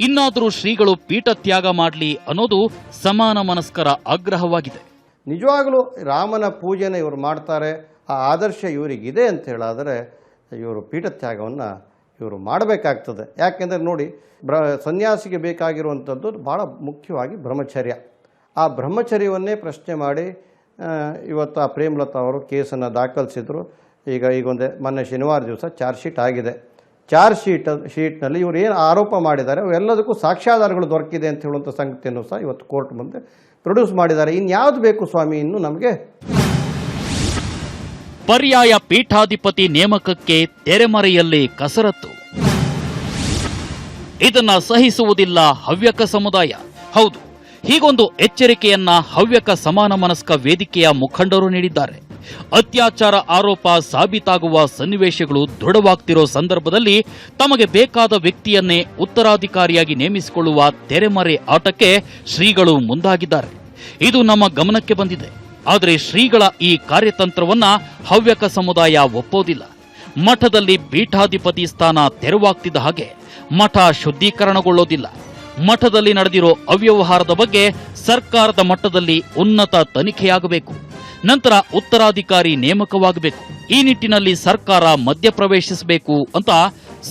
ಇನ್ನಾದರೂ ಶ್ರೀಗಳು ಪೀಠ ತ್ಯಾಗ ಮಾಡಲಿ ಅನ್ನೋದು ಸಮಾನ ಮನಸ್ಕರ ಆಗ್ರಹವಾಗಿದೆ. ನಿಜವಾಗಲೂ ರಾಮನ ಪೂಜೆನ ಇವರು ಮಾಡ್ತಾರೆ, ಆ ಆದರ್ಶ ಇವರಿಗಿದೆ ಅಂತ ಹೇಳಾದರೆ ಇವರು ಪೀಠ ತ್ಯಾಗವನ್ನು ಇವರು ಮಾಡಬೇಕಾಗ್ತದೆ. ಯಾಕೆಂದರೆ ನೋಡಿ, ಸನ್ಯಾಸಿಗೆ ಬೇಕಾಗಿರುವಂಥದ್ದು ಭಾಳ ಮುಖ್ಯವಾಗಿ ಬ್ರಹ್ಮಚರ್ಯ. ಆ ಬ್ರಹ್ಮಚರ್ಯವನ್ನೇ ಪ್ರಶ್ನೆ ಮಾಡಿ ಇವತ್ತು ಆ ಪ್ರೇಮಲತಾ ಅವರು ಕೇಸನ್ನು ದಾಖಲಿಸಿದರು. ಈಗೊಂದೇ ಮೊನ್ನೆ ಶನಿವಾರ ದಿವಸ ಚಾರ್ಜ್ ಶೀಟ್ ಆಗಿದೆ. ಚಾರ್ಜ್ ಶೀಟ್ನಲ್ಲಿ ಇವರು ಏನು ಆರೋಪ ಮಾಡಿದ್ದಾರೆ ಅವೆಲ್ಲದಕ್ಕೂ ಸಾಕ್ಷ್ಯಾಧಾರಗಳು ದೊರಕಿದೆ ಅಂತ ಹೇಳುವಂಥ ಸಂಗತಿಯನ್ನು ಸಹ ಇವತ್ತು ಕೋರ್ಟ್ ಮುಂದೆ ಪ್ರೊಡ್ಯೂಸ್ ಮಾಡಿದ್ದಾರೆ. ಇನ್ಯಾವುದು ಬೇಕು ಸ್ವಾಮಿ ಇನ್ನು ನಮಗೆ? ಪರ್ಯಾಯ ಪೀಠಾಧಿಪತಿ ನೇಮಕಕ್ಕೆ ತೆರೆಮರೆಯಲ್ಲಿ ಕಸರತ್ತು. ಇದನ್ನ ಸಹಿಸುವುದಿಲ್ಲ ಹವ್ಯಕ ಸಮುದಾಯ. ಹೌದು, ಹೀಗೊಂದು ಎಚ್ಚರಿಕೆಯನ್ನ ಹವ್ಯಕ ಸಮಾನ ಮನಸ್ಕ ವೇದಿಕೆಯ ಮುಖಂಡರು ನೀಡಿದ್ದಾರೆ. ಅತ್ಯಾಚಾರ ಆರೋಪ ಸಾಬೀತಾಗುವ ಸನ್ನಿವೇಶಗಳು ದೃಢವಾಗ್ತಿರೋ ಸಂದರ್ಭದಲ್ಲಿ ತಮಗೆ ಬೇಕಾದ ವ್ಯಕ್ತಿಯನ್ನೇ ಉತ್ತರಾಧಿಕಾರಿಯಾಗಿ ನೇಮಿಸಿಕೊಳ್ಳುವ ತೆರೆಮರೆ ಆಟಕ್ಕೆ ಶ್ರೀಗಳು ಮುಂದಾಗಿದ್ದಾರೆ. ಇದು ನಮ್ಮ ಗಮನಕ್ಕೆ ಬಂದಿದೆ. ಆದರೆ ಶ್ರೀಗಳ ಈ ಕಾರ್ಯತಂತ್ರವನ್ನ ಹವ್ಯಕ ಸಮುದಾಯ ಒಪ್ಪೋದಿಲ್ಲ. ಮಠದಲ್ಲಿ ಪೀಠಾಧಿಪತಿ ಸ್ಥಾನ ತೆರವಾಗ್ತಿದ್ದ ಹಾಗೆ ಮಠ ಶುದ್ಧೀಕರಣಗೊಳ್ಳೋದಿಲ್ಲ. ಮಠದಲ್ಲಿ ನಡೆದಿರೋ ಅವ್ಯವಹಾರದ ಬಗ್ಗೆ ಸರ್ಕಾರದ ಮಟ್ಟದಲ್ಲಿ ಉನ್ನತ ತನಿಖೆಯಾಗಬೇಕು. ನಂತರ ಉತ್ತರಾಧಿಕಾರಿ ನೇಮಕವಾಗಬೇಕು. ಈ ನಿಟ್ಟಿನಲ್ಲಿ ಸರ್ಕಾರ ಮಧ್ಯಪ್ರವೇಶಿಸಬೇಕು ಅಂತ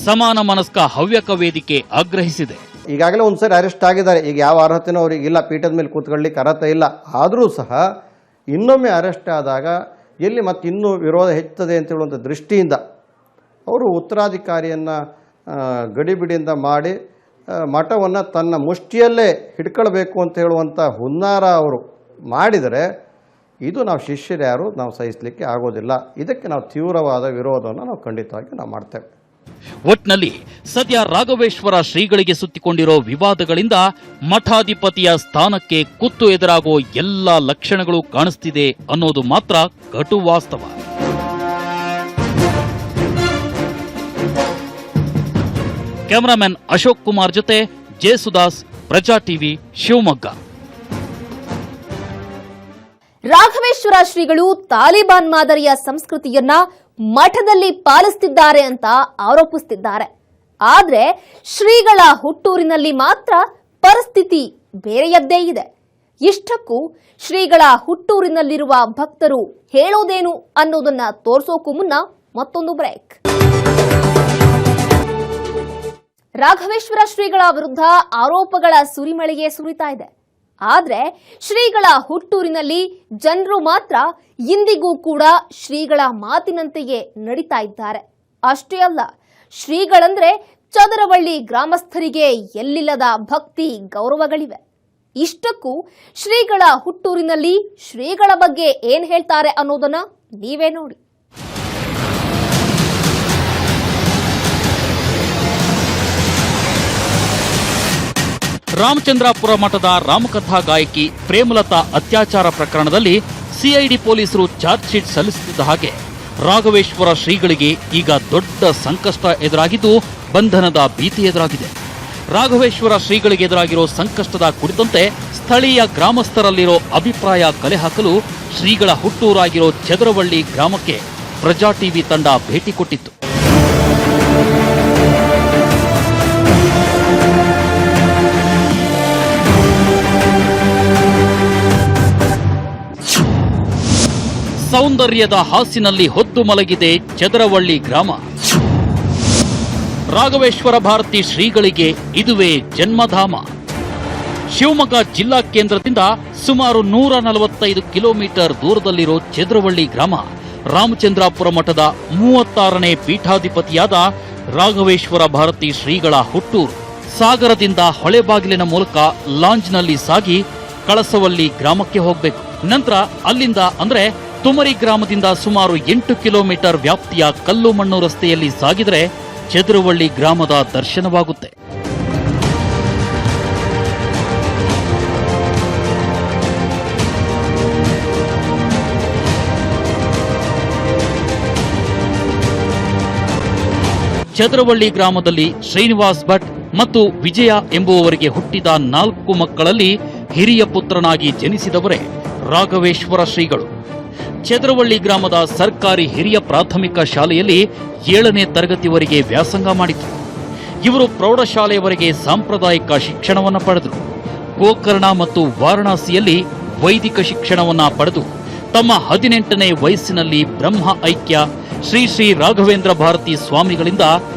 ಸಮಾನ ಮನಸ್ಕ ಹವ್ಯಕ ವೇದಿಕೆ ಆಗ್ರಹಿಸಿದೆ. ಈಗಾಗಲೇ ಒಂದ್ಸರಿ ಅರೆಸ್ಟ್ ಆಗಿದ್ದಾರೆ. ಈಗ ಯಾವ ಅರ್ಹತೆನೂ ಅವ್ರಿಗೆ ಇಲ್ಲ, ಪೀಠದ ಮೇಲೆ ಕೂತ್ಕೊಳ್ಳಿಕ್ಕೆ ಅರ್ಹತೆ ಇಲ್ಲ. ಆದರೂ ಸಹ ಇನ್ನೊಮ್ಮೆ ಅರೆಸ್ಟ್ ಆದಾಗ ಎಲ್ಲಿ ಮತ್ತೆ ಇನ್ನೂ ವಿರೋಧ ಹೆಚ್ಚುತ್ತದೆ ಅಂತ ಹೇಳುವಂಥ ದೃಷ್ಟಿಯಿಂದ ಅವರು ಉತ್ತರಾಧಿಕಾರಿಯನ್ನು ಗಡಿಬಿಡಿಯಿಂದ ಮಾಡಿ ಮಠವನ್ನು ತನ್ನ ಮುಷ್ಟಿಯಲ್ಲೇ ಹಿಡ್ಕೊಳ್ಬೇಕು ಅಂತ ಹೇಳುವಂಥ ಹುನ್ನಾರ ಅವರು ಮಾಡಿದರೆ ಇದು ನಾವು ಶಿಷ್ಯರು ಯಾರು ನಾವು ಸಹಿಸಲಿಕ್ಕೆ ಆಗೋದಿಲ್ಲ. ಇದಕ್ಕೆ ನಾವು ತೀವ್ರವಾದ ವಿರೋಧವನ್ನು ನಾವು ಖಂಡಿತವಾಗಿ ನಾವು ಮಾಡ್ತೇವೆ. ಒಟ್ನಲ್ಲಿ ಸದ್ಯ ರಾಘವೇಶ್ವರ ಶ್ರೀಗಳಿಗೆ ಸುತ್ತಿಕೊಂಡಿರೋ ವಿವಾದಗಳಿಂದ ಮಠಾಧಿಪತಿಯ ಸ್ಥಾನಕ್ಕೆ ಕುತ್ತು ಎದುರಾಗೋ ಎಲ್ಲ ಲಕ್ಷಣಗಳು ಕಾಣಿಸ್ತಿದೆ ಅನ್ನೋದು ಮಾತ್ರ ಕಟು ವಾಸ್ತವ. ಕ್ಯಾಮರಾಮನ್ ಅಶೋಕ್ ಕುಮಾರ್ ಜೊತೆ ಜೇಸುದಾಸ್, ಪ್ರಜಾ ಟಿವಿ, ಶಿವಮೊಗ್ಗ. ರಾಘವೇಶ್ವರ ಶ್ರೀಗಳು ತಾಲಿಬಾನ್ ಮಾದರಿಯ ಸಂಸ್ಕೃತಿಯನ್ನ ಮಠದಲ್ಲಿ ಪಾಲಿಸುತ್ತಿದ್ದಾರೆ ಅಂತ ಆರೋಪಿಸುತ್ತಿದ್ದಾರೆ. ಆದ್ರೆ ಶ್ರೀಗಳ ಹುಟ್ಟೂರಿನಲ್ಲಿ ಮಾತ್ರ ಪರಿಸ್ಥಿತಿ ಬೇರೆಯದ್ದೇ ಇದೆ. ಇಷ್ಟಕ್ಕೂ ಶ್ರೀಗಳ ಹುಟ್ಟೂರಿನಲ್ಲಿರುವ ಭಕ್ತರು ಹೇಳೋದೇನು ಅನ್ನೋದನ್ನ ತೋರಿಸೋಕು ಮುನ್ನ ಮತ್ತೊಂದು ಬ್ರೇಕ್. ರಾಘವೇಶ್ವರ ಶ್ರೀಗಳ ವಿರುದ್ಧ ಆರೋಪಗಳ ಸುರಿಮಳೆಗೆ ಸುರಿತಾ ಇದೆ. ಆದ್ರೆ ಶ್ರೀಗಳ ಹುಟ್ಟೂರಿನಲ್ಲಿ ಜನರು ಮಾತ್ರ ಇಂದಿಗೂ ಕೂಡ ಶ್ರೀಗಳ ಮಾತಿನಂತೆಯೇ ನಡೀತಾ ಇದ್ದಾರೆ. ಅಷ್ಟೇ ಅಲ್ಲ, ಶ್ರೀಗಳಂದ್ರೆ ಚದರವಳ್ಳಿ ಗ್ರಾಮಸ್ಥರಿಗೆ ಎಲ್ಲಿಲ್ಲದ ಭಕ್ತಿ ಗೌರವಗಳಿವೆ. ಇಷ್ಟಕ್ಕೂ ಶ್ರೀಗಳ ಹುಟ್ಟೂರಿನಲ್ಲಿ ಶ್ರೀಗಳ ಬಗ್ಗೆ ಏನ್ ಹೇಳ್ತಾರೆ ಅನ್ನೋದನ್ನ ನೀವೇ ನೋಡಿ. ರಾಮಚಂದ್ರಾಪುರ ಮಠದ ರಾಮಕಥಾ ಗಾಯಕಿ ಪ್ರೇಮಲತಾ ಅತ್ಯಾಚಾರ ಪ್ರಕರಣದಲ್ಲಿ ಸಿಐಡಿ ಪೊಲೀಸರು ಚಾರ್ಜ್ ಶೀಟ್ ಸಲ್ಲಿಸುತ್ತಿದ್ದ ಹಾಗೆ ರಾಘವೇಶ್ವರ ಶ್ರೀಗಳಿಗೆ ಈಗ ದೊಡ್ಡ ಸಂಕಷ್ಟ ಎದುರಾಗಿದ್ದು ಬಂಧನದ ಭೀತಿ ಎದುರಾಗಿದೆ. ರಾಘವೇಶ್ವರ ಶ್ರೀಗಳಿಗೆ ಎದುರಾಗಿರೋ ಸಂಕಷ್ಟದ ಕುರಿತಂತೆ ಸ್ಥಳೀಯ ಗ್ರಾಮಸ್ಥರಲ್ಲಿರೋ ಅಭಿಪ್ರಾಯ ಕಲೆ ಹಾಕಲು ಶ್ರೀಗಳ ಹುಟ್ಟೂರಾಗಿರೋ ಚದರವಳ್ಳಿ ಗ್ರಾಮಕ್ಕೆ ಪ್ರಜಾ ಟಿವಿ ತಂಡ ಭೇಟಿ ಕೊಟ್ಟಿತ್ತು. ಸೌಂದರ್ಯದ ಹಾಸಿನಲ್ಲಿ ಹೊದ್ದು ಮಲಗಿದೆ ಚದರವಳ್ಳಿ ಗ್ರಾಮ. ರಾಘವೇಶ್ವರ ಭಾರತಿ ಶ್ರೀಗಳಿಗೆ ಇದುವೇ ಜನ್ಮಧಾಮ. ಶಿವಮೊಗ್ಗ ಜಿಲ್ಲಾ ಕೇಂದ್ರದಿಂದ ಸುಮಾರು 145 ಕಿಲೋಮೀಟರ್ ದೂರದಲ್ಲಿರೋ ಚದರವಳ್ಳಿ ಗ್ರಾಮ ರಾಮಚಂದ್ರಾಪುರ ಮಠದ 36ನೇ ಪೀಠಾಧಿಪತಿಯಾದ ರಾಘವೇಶ್ವರ ಭಾರತಿ ಶ್ರೀಗಳ ಹುಟ್ಟೂರು. ಸಾಗರದಿಂದ ಹೊಳೆಬಾಗಿಲಿನ ಮೂಲಕ ಲಾಂಜ್ನಲ್ಲಿ ಸಾಗಿ ಕಳಸವಳ್ಳಿ ಗ್ರಾಮಕ್ಕೆ ಹೋಗಬೇಕು. ನಂತರ ಅಲ್ಲಿಂದ ಅಂದ್ರೆ ತುಮರಿ ಗ್ರಾಮದಿಂದ ಸುಮಾರು 8 ಕಿಲೋಮೀಟರ್ ವ್ಯಾಪ್ತಿಯ ಕಲ್ಲು ಮಣ್ಣು ರಸ್ತೆಯಲ್ಲಿ ಸಾಗಿದರೆ ಚದರವಳ್ಳಿ ಗ್ರಾಮದ ದರ್ಶನವಾಗುತ್ತೆ. ಚದರವಳ್ಳಿ ಗ್ರಾಮದಲ್ಲಿ ಶ್ರೀನಿವಾಸ್ ಭಟ್ ಮತ್ತು ವಿಜಯ ಎಂಬುವವರಿಗೆ ಹುಟ್ಟಿದ 4 ಮಕ್ಕಳಲ್ಲಿ ಹಿರಿಯ ಪುತ್ರನಾಗಿ ಜನಿಸಿದವರೇ ರಾಘವೇಶ್ವರ ಶ್ರೀಗಳು. ಚದರವಳ್ಳಿ ಗ್ರಾಮದ ಸರ್ಕಾರಿ ಹಿರಿಯ ಪ್ರಾಥಮಿಕ ಶಾಲೆಯಲ್ಲಿ 7ನೇ ತರಗತಿವರೆಗೆ ವ್ಯಾಸಂಗ ಮಾಡಿದರು. ಇವರು ಪ್ರೌಢಶಾಲೆಯವರೆಗೆ ಸಾಂಪ್ರದಾಯಿಕ ಶಿಕ್ಷಣವನ್ನು ಪಡೆದರು. ಗೋಕರ್ಣ ಮತ್ತು ವಾರಣಾಸಿಯಲ್ಲಿ ವೈದಿಕ ಶಿಕ್ಷಣವನ್ನ ಪಡೆದು ತಮ್ಮ 18ನೇ ವಯಸ್ಸಿನಲ್ಲಿ ಬ್ರಹ್ಮ ಐಕ್ಯ ಶ್ರೀ ಶ್ರೀ ರಾಘವೇಂದ್ರ ಭಾರತಿ ಸ್ವಾಮಿಗಳಿಂದ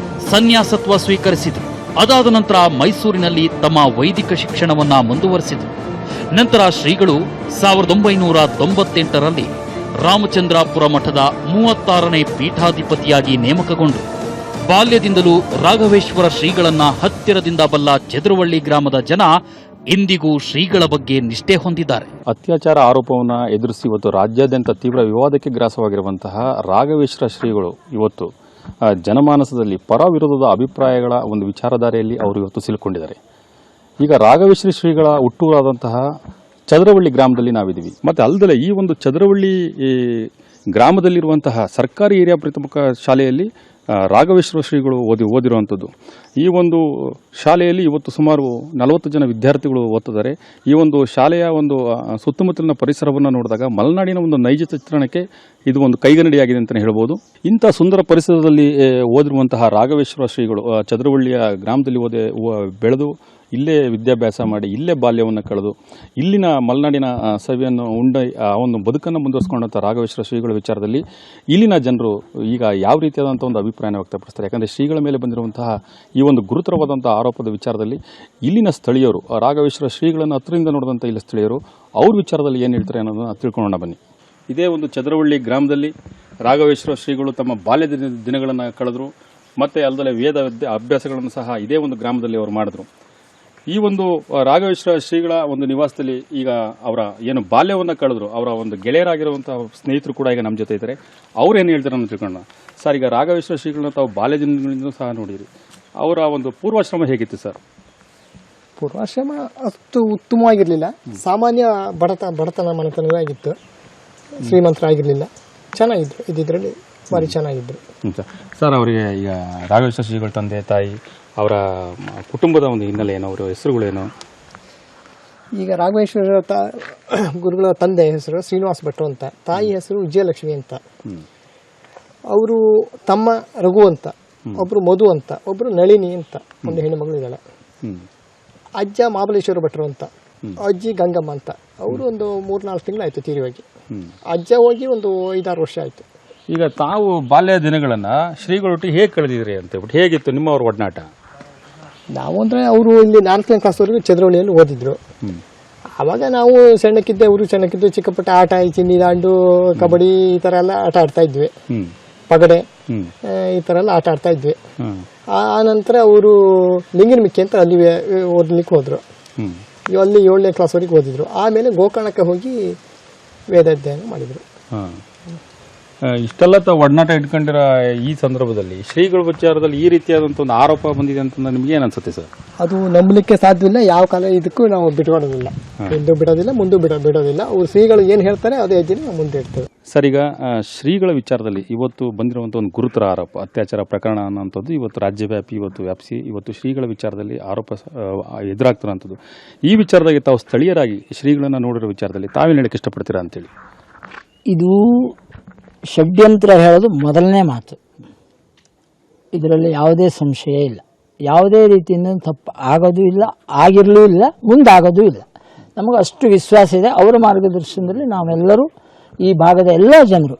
ಸನ್ಯಾಸತ್ವ ಸ್ವೀಕರಿಸಿದರು. ಅದಾದ ನಂತರ ಮೈಸೂರಿನಲ್ಲಿ ತಮ್ಮ ವೈದಿಕ ಶಿಕ್ಷಣವನ್ನ ಮುಂದುವರೆಸಿದರು. ನಂತರ ಶ್ರೀಗಳು 1998ರಲ್ಲಿ ರಾಮಚಂದ್ರಾಪುರ ಮಠದ 36ನೇ ಪೀಠಾಧಿಪತಿಯಾಗಿ ನೇಮಕಗೊಂಡರು. ಬಾಲ್ಯದಿಂದಲೂ ರಾಘವೇಶ್ವರ ಶ್ರೀಗಳನ್ನ ಹತ್ತಿರದಿಂದ ಬಲ್ಲ ಚದರವಳ್ಳಿ ಗ್ರಾಮದ ಜನ ಇಂದಿಗೂ ಶ್ರೀಗಳ ಬಗ್ಗೆ ನಿಷ್ಠೆ ಹೊಂದಿದ್ದಾರೆ. ಅತ್ಯಾಚಾರ ಆರೋಪವನ್ನು ಎದುರಿಸಿ ಇವತ್ತು ರಾಜ್ಯಾದ್ಯಂತ ತೀವ್ರ ವಿವಾದಕ್ಕೆ ಗ್ರಾಸವಾಗಿರುವಂತಹ ರಾಘವೇಶ್ವರ ಶ್ರೀಗಳು ಇವತ್ತು ಜನಮಾನಸದಲ್ಲಿ ಪರ ವಿರೋಧದ ಅಭಿಪ್ರಾಯಗಳ ಒಂದು ವಿಚಾರಧಾರೆಯಲ್ಲಿ ಅವರು ಇವತ್ತು ಸಿಲುಕೊಂಡಿದ್ದಾರೆ. ಈಗ ರಾಘವೇಶ್ವರ ಶ್ರೀಗಳ ಹುಟ್ಟೂರಾದಂತಹ ಚದರವಳ್ಳಿ ಗ್ರಾಮದಲ್ಲಿ ನಾವಿದ್ದೀವಿ. ಮತ್ತೆ ಅಲ್ಲದೆ ಈ ಒಂದು ಚದರವಳ್ಳಿ ಗ್ರಾಮದಲ್ಲಿರುವಂತಹ ಸರ್ಕಾರಿ ಹಿರಿಯ ಪ್ರಾಥಮಿಕ ಶಾಲೆಯಲ್ಲಿ ರಾಘವೇಶ್ವರ ಶ್ರೀಗಳು ಓದಿರುವಂಥದ್ದು. ಈ ಒಂದು ಶಾಲೆಯಲ್ಲಿ ಇವತ್ತು ಸುಮಾರು 40 ಜನ ವಿದ್ಯಾರ್ಥಿಗಳು ಓದ್ತಿದ್ದಾರೆ. ಈ ಒಂದು ಶಾಲೆಯ ಒಂದು ಸುತ್ತಮುತ್ತಲಿನ ಪರಿಸರವನ್ನು ನೋಡಿದಾಗ ಮಲೆನಾಡಿನ ಒಂದು ನೈಜ ಚಿತ್ರಣಕ್ಕೆ ಇದು ಒಂದು ಕೈಗನ್ನಡಿಯಾಗಿದೆ ಅಂತಲೇ ಹೇಳ್ಬೋದು. ಇಂಥ ಸುಂದರ ಪರಿಸರದಲ್ಲಿ ಓದಿರುವಂತಹ ರಾಘವೇಶ್ವರ ಶ್ರೀಗಳು ಚದರವಳ್ಳಿಯ ಗ್ರಾಮದಲ್ಲಿ ಬೆಳೆದು ಇಲ್ಲೇ ವಿದ್ಯಾಭ್ಯಾಸ ಮಾಡಿ ಇಲ್ಲೇ ಬಾಲ್ಯವನ್ನು ಕಳೆದು ಇಲ್ಲಿನ ಮಲೆನಾಡಿನ ಸವಿಯನ್ನು ಉಂಡ ಆ ಒಂದು ಬದುಕನ್ನು ಮುಂದುವರಿಸಿಕೊಂಡಂಥ ರಾಘವೇಶ್ವರ ಶ್ರೀಗಳ ವಿಚಾರದಲ್ಲಿ ಇಲ್ಲಿನ ಜನರು ಈಗ ಯಾವ ರೀತಿಯಾದಂಥ ಒಂದು ಅಭಿಪ್ರಾಯನ ವ್ಯಕ್ತಪಡಿಸ್ತಾರೆ. ಯಾಕಂದರೆ ಶ್ರೀಗಳ ಮೇಲೆ ಬಂದಿರುವಂತಹ ಈ ಒಂದು ಗುರುತರವಾದಂಥ ಆರೋಪದ ವಿಚಾರದಲ್ಲಿ ಇಲ್ಲಿನ ಸ್ಥಳೀಯರು ರಾಘವೇಶ್ವರ ಶ್ರೀಗಳನ್ನು ಹತ್ತಿರದಿಂದ ನೋಡಿದಂಥ ಇಲ್ಲಿ ಸ್ಥಳೀಯರು ಅವ್ರ ವಿಚಾರದಲ್ಲಿ ಏನು ಹೇಳ್ತಾರೆ ಅನ್ನೋದನ್ನು ತಿಳ್ಕೊಳ್ಳೋಣ ಬನ್ನಿ. ಇದೇ ಒಂದು ಚದರವಳ್ಳಿ ಗ್ರಾಮದಲ್ಲಿ ರಾಘವೇಶ್ವರ ಶ್ರೀಗಳು ತಮ್ಮ ಬಾಲ್ಯದ ದಿನಗಳನ್ನು ಕಳೆದರು. ಮತ್ತು ಅಲ್ಲದೆ ವೇದ ಅಭ್ಯಾಸಗಳನ್ನು ಸಹ ಇದೇ ಒಂದು ಗ್ರಾಮದಲ್ಲಿ ಅವರು ಮಾಡಿದ್ರು. ಈ ಒಂದು ರಾಘವೇಶ್ವರ ಶ್ರೀಗಳ ಒಂದು ನಿವಾಸದಲ್ಲಿ ಈಗ ಅವರ ಏನು ಬಾಲ್ಯವನ್ನು ಕಳೆದ್ರು ಅವರ ಒಂದು ಗೆಳೆಯರಾಗಿರುವಂತಹ ಸ್ನೇಹಿತರು ಕೂಡ ಈಗ ನಮ್ಮ ಜೊತೆ ಇದ್ದಾರೆ. ಅವ್ರು ಏನು ಹೇಳ್ತಾರೆ ಅಂತ ತಿಳ್ಕೊಳ್ಳೋಣ. ಸರ್, ಈಗ ರಾಘವೇಶ್ವರ ಶ್ರೀಗಳನ್ನ ತಾವು ಬಾಲ್ಯದಿಂದಲೂ ಸಹ ನೋಡಿರಿ. ಅವರ ಒಂದು ಪೂರ್ವಾಶ್ರಮ ಹೇಗಿತ್ತು ಸರ್? ಪೂರ್ವಾಶ್ರಮ ಅಷ್ಟು ಉತ್ತಮವಾಗಿರಲಿಲ್ಲ. ಸಾಮಾನ್ಯ ಬಡತನ ಮನೆತನವೇ ಆಗಿತ್ತು. ಶ್ರೀಮಂತರಾಗಿರಲಿಲ್ಲ. ಚೆನ್ನಾಗಿದ್ರು. ಇದರಲ್ಲಿ ಭಾರಿ ಚೆನ್ನಾಗಿದ್ರು. ಸರ್, ಅವರಿಗೆ ಈಗ ರಾಘವೇಶ್ವರ ಶ್ರೀಗಳ ತಂದೆ ತಾಯಿ ಅವರ ಕುಟುಂಬದ ಒಂದು ಹಿನ್ನೆಲೆ ಏನು, ಅವರ ಹೆಸರುಗಳೇನು? ಈಗ ರಾಘವೇಶ್ವರ ಗುರುಗಳ ತಂದೆ ಹೆಸರು ಶ್ರೀನಿವಾಸ್ ಭಟ್ರು ಅಂತ, ತಾಯಿ ಹೆಸರು ವಿಜಯಲಕ್ಷ್ಮಿ ಅಂತ. ಅವರು ತಮ್ಮ ರಘು ಅಂತ, ಒಬ್ರು ಮಧು ಅಂತ, ಒಬ್ರು ನಳಿನಿ ಅಂತ ಒಂದು ಹೆಣ್ಣು ಮಗಳು ಇದ್ದಾಳೆ. ಅಜ್ಜ ಮಹಾಬಲೇಶ್ವರ ಭಟ್ರು ಅಂತ, ಅಜ್ಜಿ ಗಂಗಮ್ಮ ಅಂತ. ಅವರು ಒಂದು 3-4 ತಿಂಗಳಾಯ್ತು ತೀರಿ ಹೋಗಿ. ಅಜ್ಜ ಹೋಗಿ ಒಂದು 5-6 ವರ್ಷ ಆಯ್ತು. ಈಗ ತಾವು ಬಾಲ್ಯ ದಿನಗಳನ್ನ ಶ್ರೀಗಳೊಟ್ಟಿಗೆ ಹೇಗೆ ಕಳೆದಿದ್ರಿ ಅಂತ ಹೇಳ್ಬಿಟ್ಟು ಹೇಗಿತ್ತು ನಿಮ್ಮ ಅವ್ರ ಒಡನಾಟ? ನಾವು ಅಂದರೆ ಅವರು ಇಲ್ಲಿ 4ನೇ ಕ್ಲಾಸ್ವರೆಗೂ ಚದರವಳ್ಳಿಯಲ್ಲಿ ಓದಿದ್ರು. ಆವಾಗ ನಾವು ಸಣ್ಣಕ್ಕಿದ್ದೆ, ಅವರು ಸಣ್ಣಕ್ಕಿದ್ದು, ಚಿಕ್ಕಪುಟ್ಟ ಆಟ, ಚಿನ್ನಿ ದಾಂಡು, ಕಬಡ್ಡಿ ಈ ಥರ ಎಲ್ಲ ಆಟ ಆಡ್ತಾ ಇದ್ವಿ. ಪಗಡೆ ಈ ಥರ ಎಲ್ಲ ಆಟ ಆಡ್ತಾ ಇದ್ವಿ. ಆ ನಂತರ ಅವರು ಲಿಂಗನಮಿಕ್ಕಿ ಅಂತ ಅಲ್ಲಿ ಓದ್ಲಿಕ್ಕೆ ಹೋದರು. ಅಲ್ಲಿ 7ನೇ ಕ್ಲಾಸ್ವರೆಗೆ ಓದಿದ್ರು. ಆಮೇಲೆ ಗೋಕರ್ಣಕ್ಕೆ ಹೋಗಿ ವೇದಾಧ್ಯಯನ ಮಾಡಿದರು. ಇಷ್ಟೆಲ್ಲ ತಾವು ಒಡನಾಟ ಇಟ್ಕೊಂಡಿರೋ ಈ ಸಂದರ್ಭದಲ್ಲಿ ಶ್ರೀಗಳ ವಿಚಾರದಲ್ಲಿ ಈ ರೀತಿಯಾದಂಥ ಒಂದು ಆರೋಪ ಬಂದಿದೆ ಅಂತ ನಿಮ್ಗೆ ಏನು ಅನ್ಸುತ್ತೆ ಸರ್? ಅದು ನಂಬಲಿಕ್ಕೆ ಸಾಧ್ಯವಿಲ್ಲ. ಯಾವ ಕಾಲ ಇದಕ್ಕೂ ನಾವು ಬಿಟ್ಕೊಡೋದಿಲ್ಲ, ಹಿಂದೂ ಬಿಡೋದಿಲ್ಲ, ಮುಂದೂ ಬಿಡೋದಿಲ್ಲ. ಅವ್ರು ಶ್ರೀಗಳು ಏನು ಹೇಳ್ತಾರೆ ಅದೇ ಹೆಜ್ಜೆ ನಾವು ಮುಂದೆ ಇಡ್ತೇವೆ. ಸರ್, ಈಗ ಶ್ರೀಗಳ ವಿಚಾರದಲ್ಲಿ ಇವತ್ತು ಬಂದಿರುವಂಥ ಒಂದು ಗುರುತರ ಆರೋಪ, ಅತ್ಯಾಚಾರ ಪ್ರಕರಣ ಅನ್ನೋಂಥದ್ದು ಇವತ್ತು ರಾಜ್ಯವ್ಯಾಪಿ ವ್ಯಾಪಿಸಿ ಇವತ್ತು ಶ್ರೀಗಳ ವಿಚಾರದಲ್ಲಿ ಆರೋಪ ಎದುರಾಗ್ತಿರೋಂಥದ್ದು. ಈ ವಿಚಾರದಾಗಿ ತಾವು ಸ್ಥಳೀಯರಾಗಿ ಶ್ರೀಗಳನ್ನ ನೋಡಿರೋ ವಿಚಾರದಲ್ಲಿ ತಾವೇನು ಹೇಳಕ್ಕೆ ಇಷ್ಟಪಡ್ತೀರಾ ಅಂತೇಳಿ? ಇದು ಷಡ್ಯಂತ್ರ ಹೇಳೋದು ಮೊದಲನೇ ಮಾತು. ಇದರಲ್ಲಿ ಯಾವುದೇ ಸಂಶಯ ಇಲ್ಲ. ಯಾವುದೇ ರೀತಿಯಿಂದ ತಪ್ಪು ಆಗೋದು ಇಲ್ಲ, ಆಗಿರಲೂ ಇಲ್ಲ, ಮುಂದಾಗೋದು ಇಲ್ಲ. ನಮಗೆ ಅಷ್ಟು ವಿಶ್ವಾಸ ಇದೆ. ಅವರ ಮಾರ್ಗದರ್ಶನದಲ್ಲಿ ನಾವೆಲ್ಲರೂ ಈ ಭಾಗದ ಎಲ್ಲ ಜನರು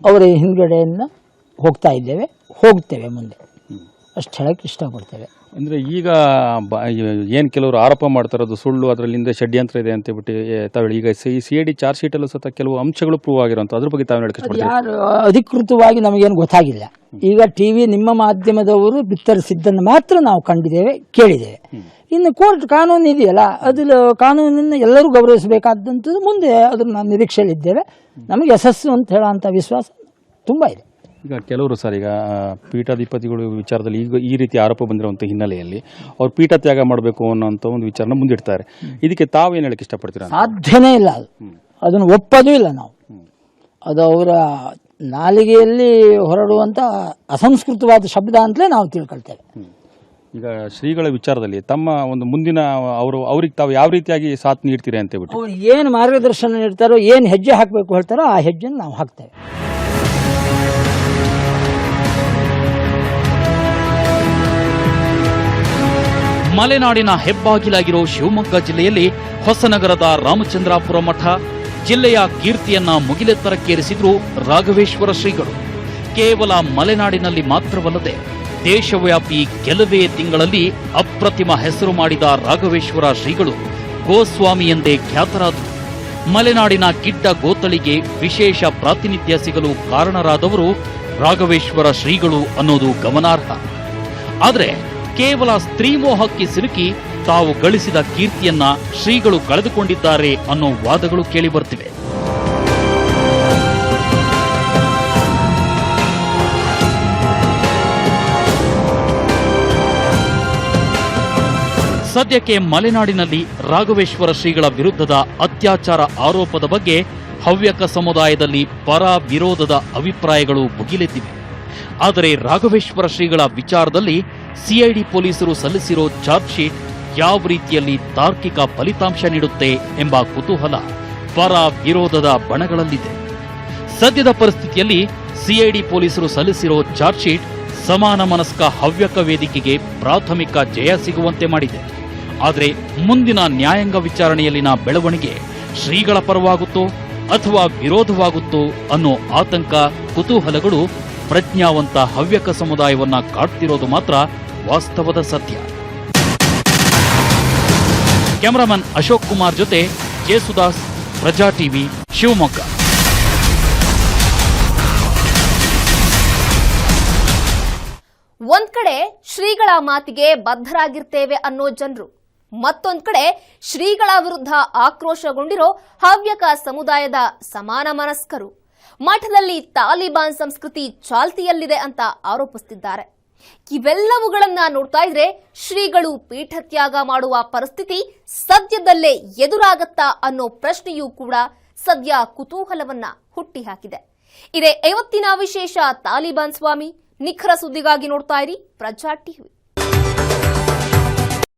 ಅವರ ಹಿಂದ್ಗಡೆಯನ್ನು ಹೋಗ್ತೇವೆ ಮುಂದೆ. ಅಷ್ಟು ಹೇಳಕ್ಕೆ ಇಷ್ಟಪಡ್ತೇವೆ. ಅಂದರೆ ಈಗ ಏನು ಕೆಲವರು ಆರೋಪ ಮಾಡ್ತಾರೋದು ಸುಳ್ಳು, ಅದರಲ್ಲಿಂದ ಷಡ್ಯಂತ್ರ ಇದೆ ಅಂತ ಹೇಳ್ಬಿಟ್ಟು ತಾವು ಈಗ CID ಚಾರ್ಜ್ ಶೀಟಲ್ಲೂ ಸಹ ಕೆಲವು ಅಂಶಗಳು ಪ್ರೂವ್ ಆಗಿರೋಂಥ ಅದ್ರ ಬಗ್ಗೆ ತಾವು ಹೇಳಕ್ಕೆ ಯಾರು ಅಧಿಕೃತವಾಗಿ ನಮಗೇನು ಗೊತ್ತಾಗಿಲ್ಲ. ಈಗ TV ನಿಮ್ಮ ಮಾಧ್ಯಮದವರು ಬಿತ್ತರಿಸಿದ್ದನ್ನು ಮಾತ್ರ ನಾವು ಕಂಡಿದ್ದೇವೆ, ಕೇಳಿದ್ದೇವೆ. ಇನ್ನು ಕೋರ್ಟ್ ಕಾನೂನು ಇದೆಯಲ್ಲ, ಅದ್ರ ಕಾನೂನನ್ನು ಎಲ್ಲರೂ ಗೌರವಿಸಬೇಕಾದಂಥದ್ದು. ಮುಂದೆ ಅದನ್ನು ನಾವು ನಿರೀಕ್ಷೆಯಲ್ಲಿದ್ದೇವೆ. ನಮಗೆ ಯಶಸ್ಸು ಅಂತ ಹೇಳೋಂಥ ವಿಶ್ವಾಸ ತುಂಬ ಇದೆ. ಈಗ ಕೆಲವರು ಸರ್, ಈಗ ಪೀಠಾಧಿಪತಿಗಳು ವಿಚಾರದಲ್ಲಿ ಈಗ ಈ ರೀತಿ ಆರೋಪ ಬಂದಿರುವಂಥ ಹಿನ್ನೆಲೆಯಲ್ಲಿ ಅವ್ರು ಪೀಠ ತ್ಯಾಗ ಮಾಡಬೇಕು ಅನ್ನೋಂಥ ಒಂದು ವಿಚಾರನ ಮುಂದಿಡ್ತಾರೆ. ಇದಕ್ಕೆ ತಾವೇನು ಹೇಳಕ್ಕೆ ಇಷ್ಟಪಡ್ತೀರಾ? ಸಾಧ್ಯನೇ ಇಲ್ಲ. ಅದನ್ನು ಒಪ್ಪೋದು ಇಲ್ಲ ನಾವು. ಅದು ಅವರ ನಾಲಿಗೆಯಲ್ಲಿ ಹೊರಡುವಂಥ ಅಸಂಸ್ಕೃತವಾದ ಶಬ್ದ ಅಂತಲೇ ನಾವು ತಿಳ್ಕೊಳ್ತೇವೆ. ಈಗ ಶ್ರೀಗಳ ವಿಚಾರದಲ್ಲಿ ತಮ್ಮ ಒಂದು ಮುಂದಿನ ಅವ್ರಿಗೆ ತಾವು ಯಾವ ರೀತಿಯಾಗಿ ಸಾಥ್ ನೀಡ್ತೀರಿ ಅಂತ ಹೇಳ್ಬಿಟ್ಟು ಅವ್ರು ಏನು ಮಾರ್ಗದರ್ಶನ ನೀಡ್ತಾರೋ, ಏನು ಹೆಜ್ಜೆ ಹಾಕಬೇಕು ಹೇಳ್ತಾರೋ ಆ ಹೆಜ್ಜೆನ ನಾವು ಹಾಕ್ತೇವೆ. ಮಲೆನಾಡಿನ ಹೆಬ್ಬಾಗಿಲಾಗಿರೋ ಶಿವಮೊಗ್ಗ ಜಿಲ್ಲೆಯಲ್ಲಿ ಹೊಸನಗರದ ರಾಮಚಂದ್ರಾಪುರ ಮಠ ಜಿಲ್ಲೆಯ ಕೀರ್ತಿಯನ್ನ ಮುಗಿಲೆತ್ತರಕ್ಕೇರಿಸಿದ್ರು ರಾಘವೇಶ್ವರ ಶ್ರೀಗಳು. ಕೇವಲ ಮಲೆನಾಡಿನಲ್ಲಿ ಮಾತ್ರವಲ್ಲದೆ ದೇಶವ್ಯಾಪಿ ಕೆಲವೇ ತಿಂಗಳಲ್ಲಿ ಅಪ್ರತಿಮ ಹೆಸರು ಮಾಡಿದ ರಾಘವೇಶ್ವರ ಶ್ರೀಗಳು ಗೋಸ್ವಾಮಿ ಎಂದೇ ಖ್ಯಾತರಾದರು. ಮಲೆನಾಡಿನ ಗಿಡ್ಡ ಗೋತಳಿಗೆ ವಿಶೇಷ ಪ್ರಾತಿನಿಧ್ಯ ಸಿಗಲು ಕಾರಣರಾದವರು ರಾಘವೇಶ್ವರ ಶ್ರೀಗಳು ಅನ್ನೋದು ಗಮನಾರ್ಹ. ಆದರೆ ಕೇವಲ ಸ್ತ್ರೀಮೋಹಕ್ಕೆ ಸಿಲುಕಿ ತಾವು ಗಳಿಸಿದ ಕೀರ್ತಿಯನ್ನ ಶ್ರೀಗಳು ಕಳೆದುಕೊಂಡಿದ್ದಾರೆ ಅನ್ನೋ ವಾದಗಳು ಕೇಳಿಬರ್ತಿವೆ. ಸದ್ಯಕ್ಕೆ ಮಲೆನಾಡಿನಲ್ಲಿ ರಾಘವೇಶ್ವರ ಶ್ರೀಗಳ ವಿರುದ್ಧದ ಅತ್ಯಾಚಾರ ಆರೋಪದ ಬಗ್ಗೆ ಹವ್ಯಕ ಸಮುದಾಯದಲ್ಲಿ ಪರ ವಿರೋಧದ ಅಭಿಪ್ರಾಯಗಳು ಭುಗಿಲೆದ್ದಿವೆ. ಆದರೆ ರಾಘವೇಶ್ವರ ಶ್ರೀಗಳ ವಿಚಾರದಲ್ಲಿ CID ಪೊಲೀಸರು ಸಲ್ಲಿಸಿರೋ ಚಾರ್ಜ್ ಶೀಟ್ ಯಾವ ರೀತಿಯಲ್ಲಿ ತಾರ್ಕಿಕ ಫಲಿತಾಂಶ ನೀಡುತ್ತೆ ಎಂಬ ಕುತೂಹಲ ಪರ ವಿರೋಧದ ಬಣಗಳಲ್ಲಿದೆ. ಸದ್ಯದ ಪರಿಸ್ಥಿತಿಯಲ್ಲಿ CID ಪೊಲೀಸರು ಸಲ್ಲಿಸಿರೋ ಚಾರ್ಜ್ ಶೀಟ್ ಸಮಾನ ಮನಸ್ಕ ಹವ್ಯಕ ವೇದಿಕೆಗೆ ಪ್ರಾಥಮಿಕ ಜಯ ಸಿಗುವಂತೆ ಮಾಡಿದೆ. ಆದರೆ ಮುಂದಿನ ನ್ಯಾಯಾಂಗ ವಿಚಾರಣೆಯಲ್ಲಿನ ಬೆಳವಣಿಗೆ ಶ್ರೀಗಳ ಪರವಾಗುತ್ತೋ ಅಥವಾ ವಿರೋಧವಾಗುತ್ತೋ ಅನ್ನೋ ಆತಂಕ, ಕುತೂಹಲಗಳು ಪ್ರಜ್ಞಾವಂತ ಹವ್ಯಕ ಸಮುದಾಯವನ್ನ ಕಾಡ್ತಿರೋದು ಮಾತ್ರ ವಾಸ್ತವದ ಸತ್ಯ. ಕ್ಯಾಮರಾಮನ್ ಅಶೋಕ್ ಕುಮಾರ್ ಜೊತೆ ಜೇಸುದಾಸ್, ಪ್ರಜಾ ಟಿವಿ, ಶಿವಮೊಗ್ಗ. ಒಂದ್ ಕಡೆ ಶ್ರೀಗಳ ಮಾತಿಗೆ ಬದ್ಧರಾಗಿರ್ತೇವೆ ಅನ್ನೋ ಜನರು, ಮತ್ತೊಂದ್ ಕಡೆ ಶ್ರೀಗಳ ವಿರುದ್ಧ ಆಕ್ರೋಶಗೊಂಡಿರೋ ಹವ್ಯಕ ಸಮುದಾಯದ ಸಮಾನ ಮನಸ್ಕರು ಮಠದಲ್ಲಿ ತಾಲಿಬಾನ್ ಸಂಸ್ಕೃತಿ ಚಾಲ್ತಿಯಲ್ಲಿದೆ ಅಂತ ಆರೋಪಿಸುತ್ತಿದ್ದಾರೆ. ಇವೆಲ್ಲವುಗಳನ್ನ ನೋಡ್ತಾ ಇದ್ರೆ ಶ್ರೀಗಳು ಪೀಠತ್ಯಾಗ ಮಾಡುವ ಪರಿಸ್ಥಿತಿ ಸದ್ಯದಲ್ಲೇ ಎದುರಾಗತ್ತಾ ಅನ್ನೋ ಪ್ರಶ್ನೆಯೂ ಕೂಡ ಸದ್ಯ ಕುತೂಹಲವನ್ನ ಹುಟ್ಟಿಹಾಕಿದೆ. ಇದೇ ಇವತ್ತಿನ ವಿಶೇಷ ತಾಲಿಬಾನ್ ಸ್ವಾಮಿ. ನಿಖರ ಸುದ್ದಿಗಾಗಿ ನೋಡ್ತಾ ಇರಿ ಪ್ರಜಾ ಟಿವಿ.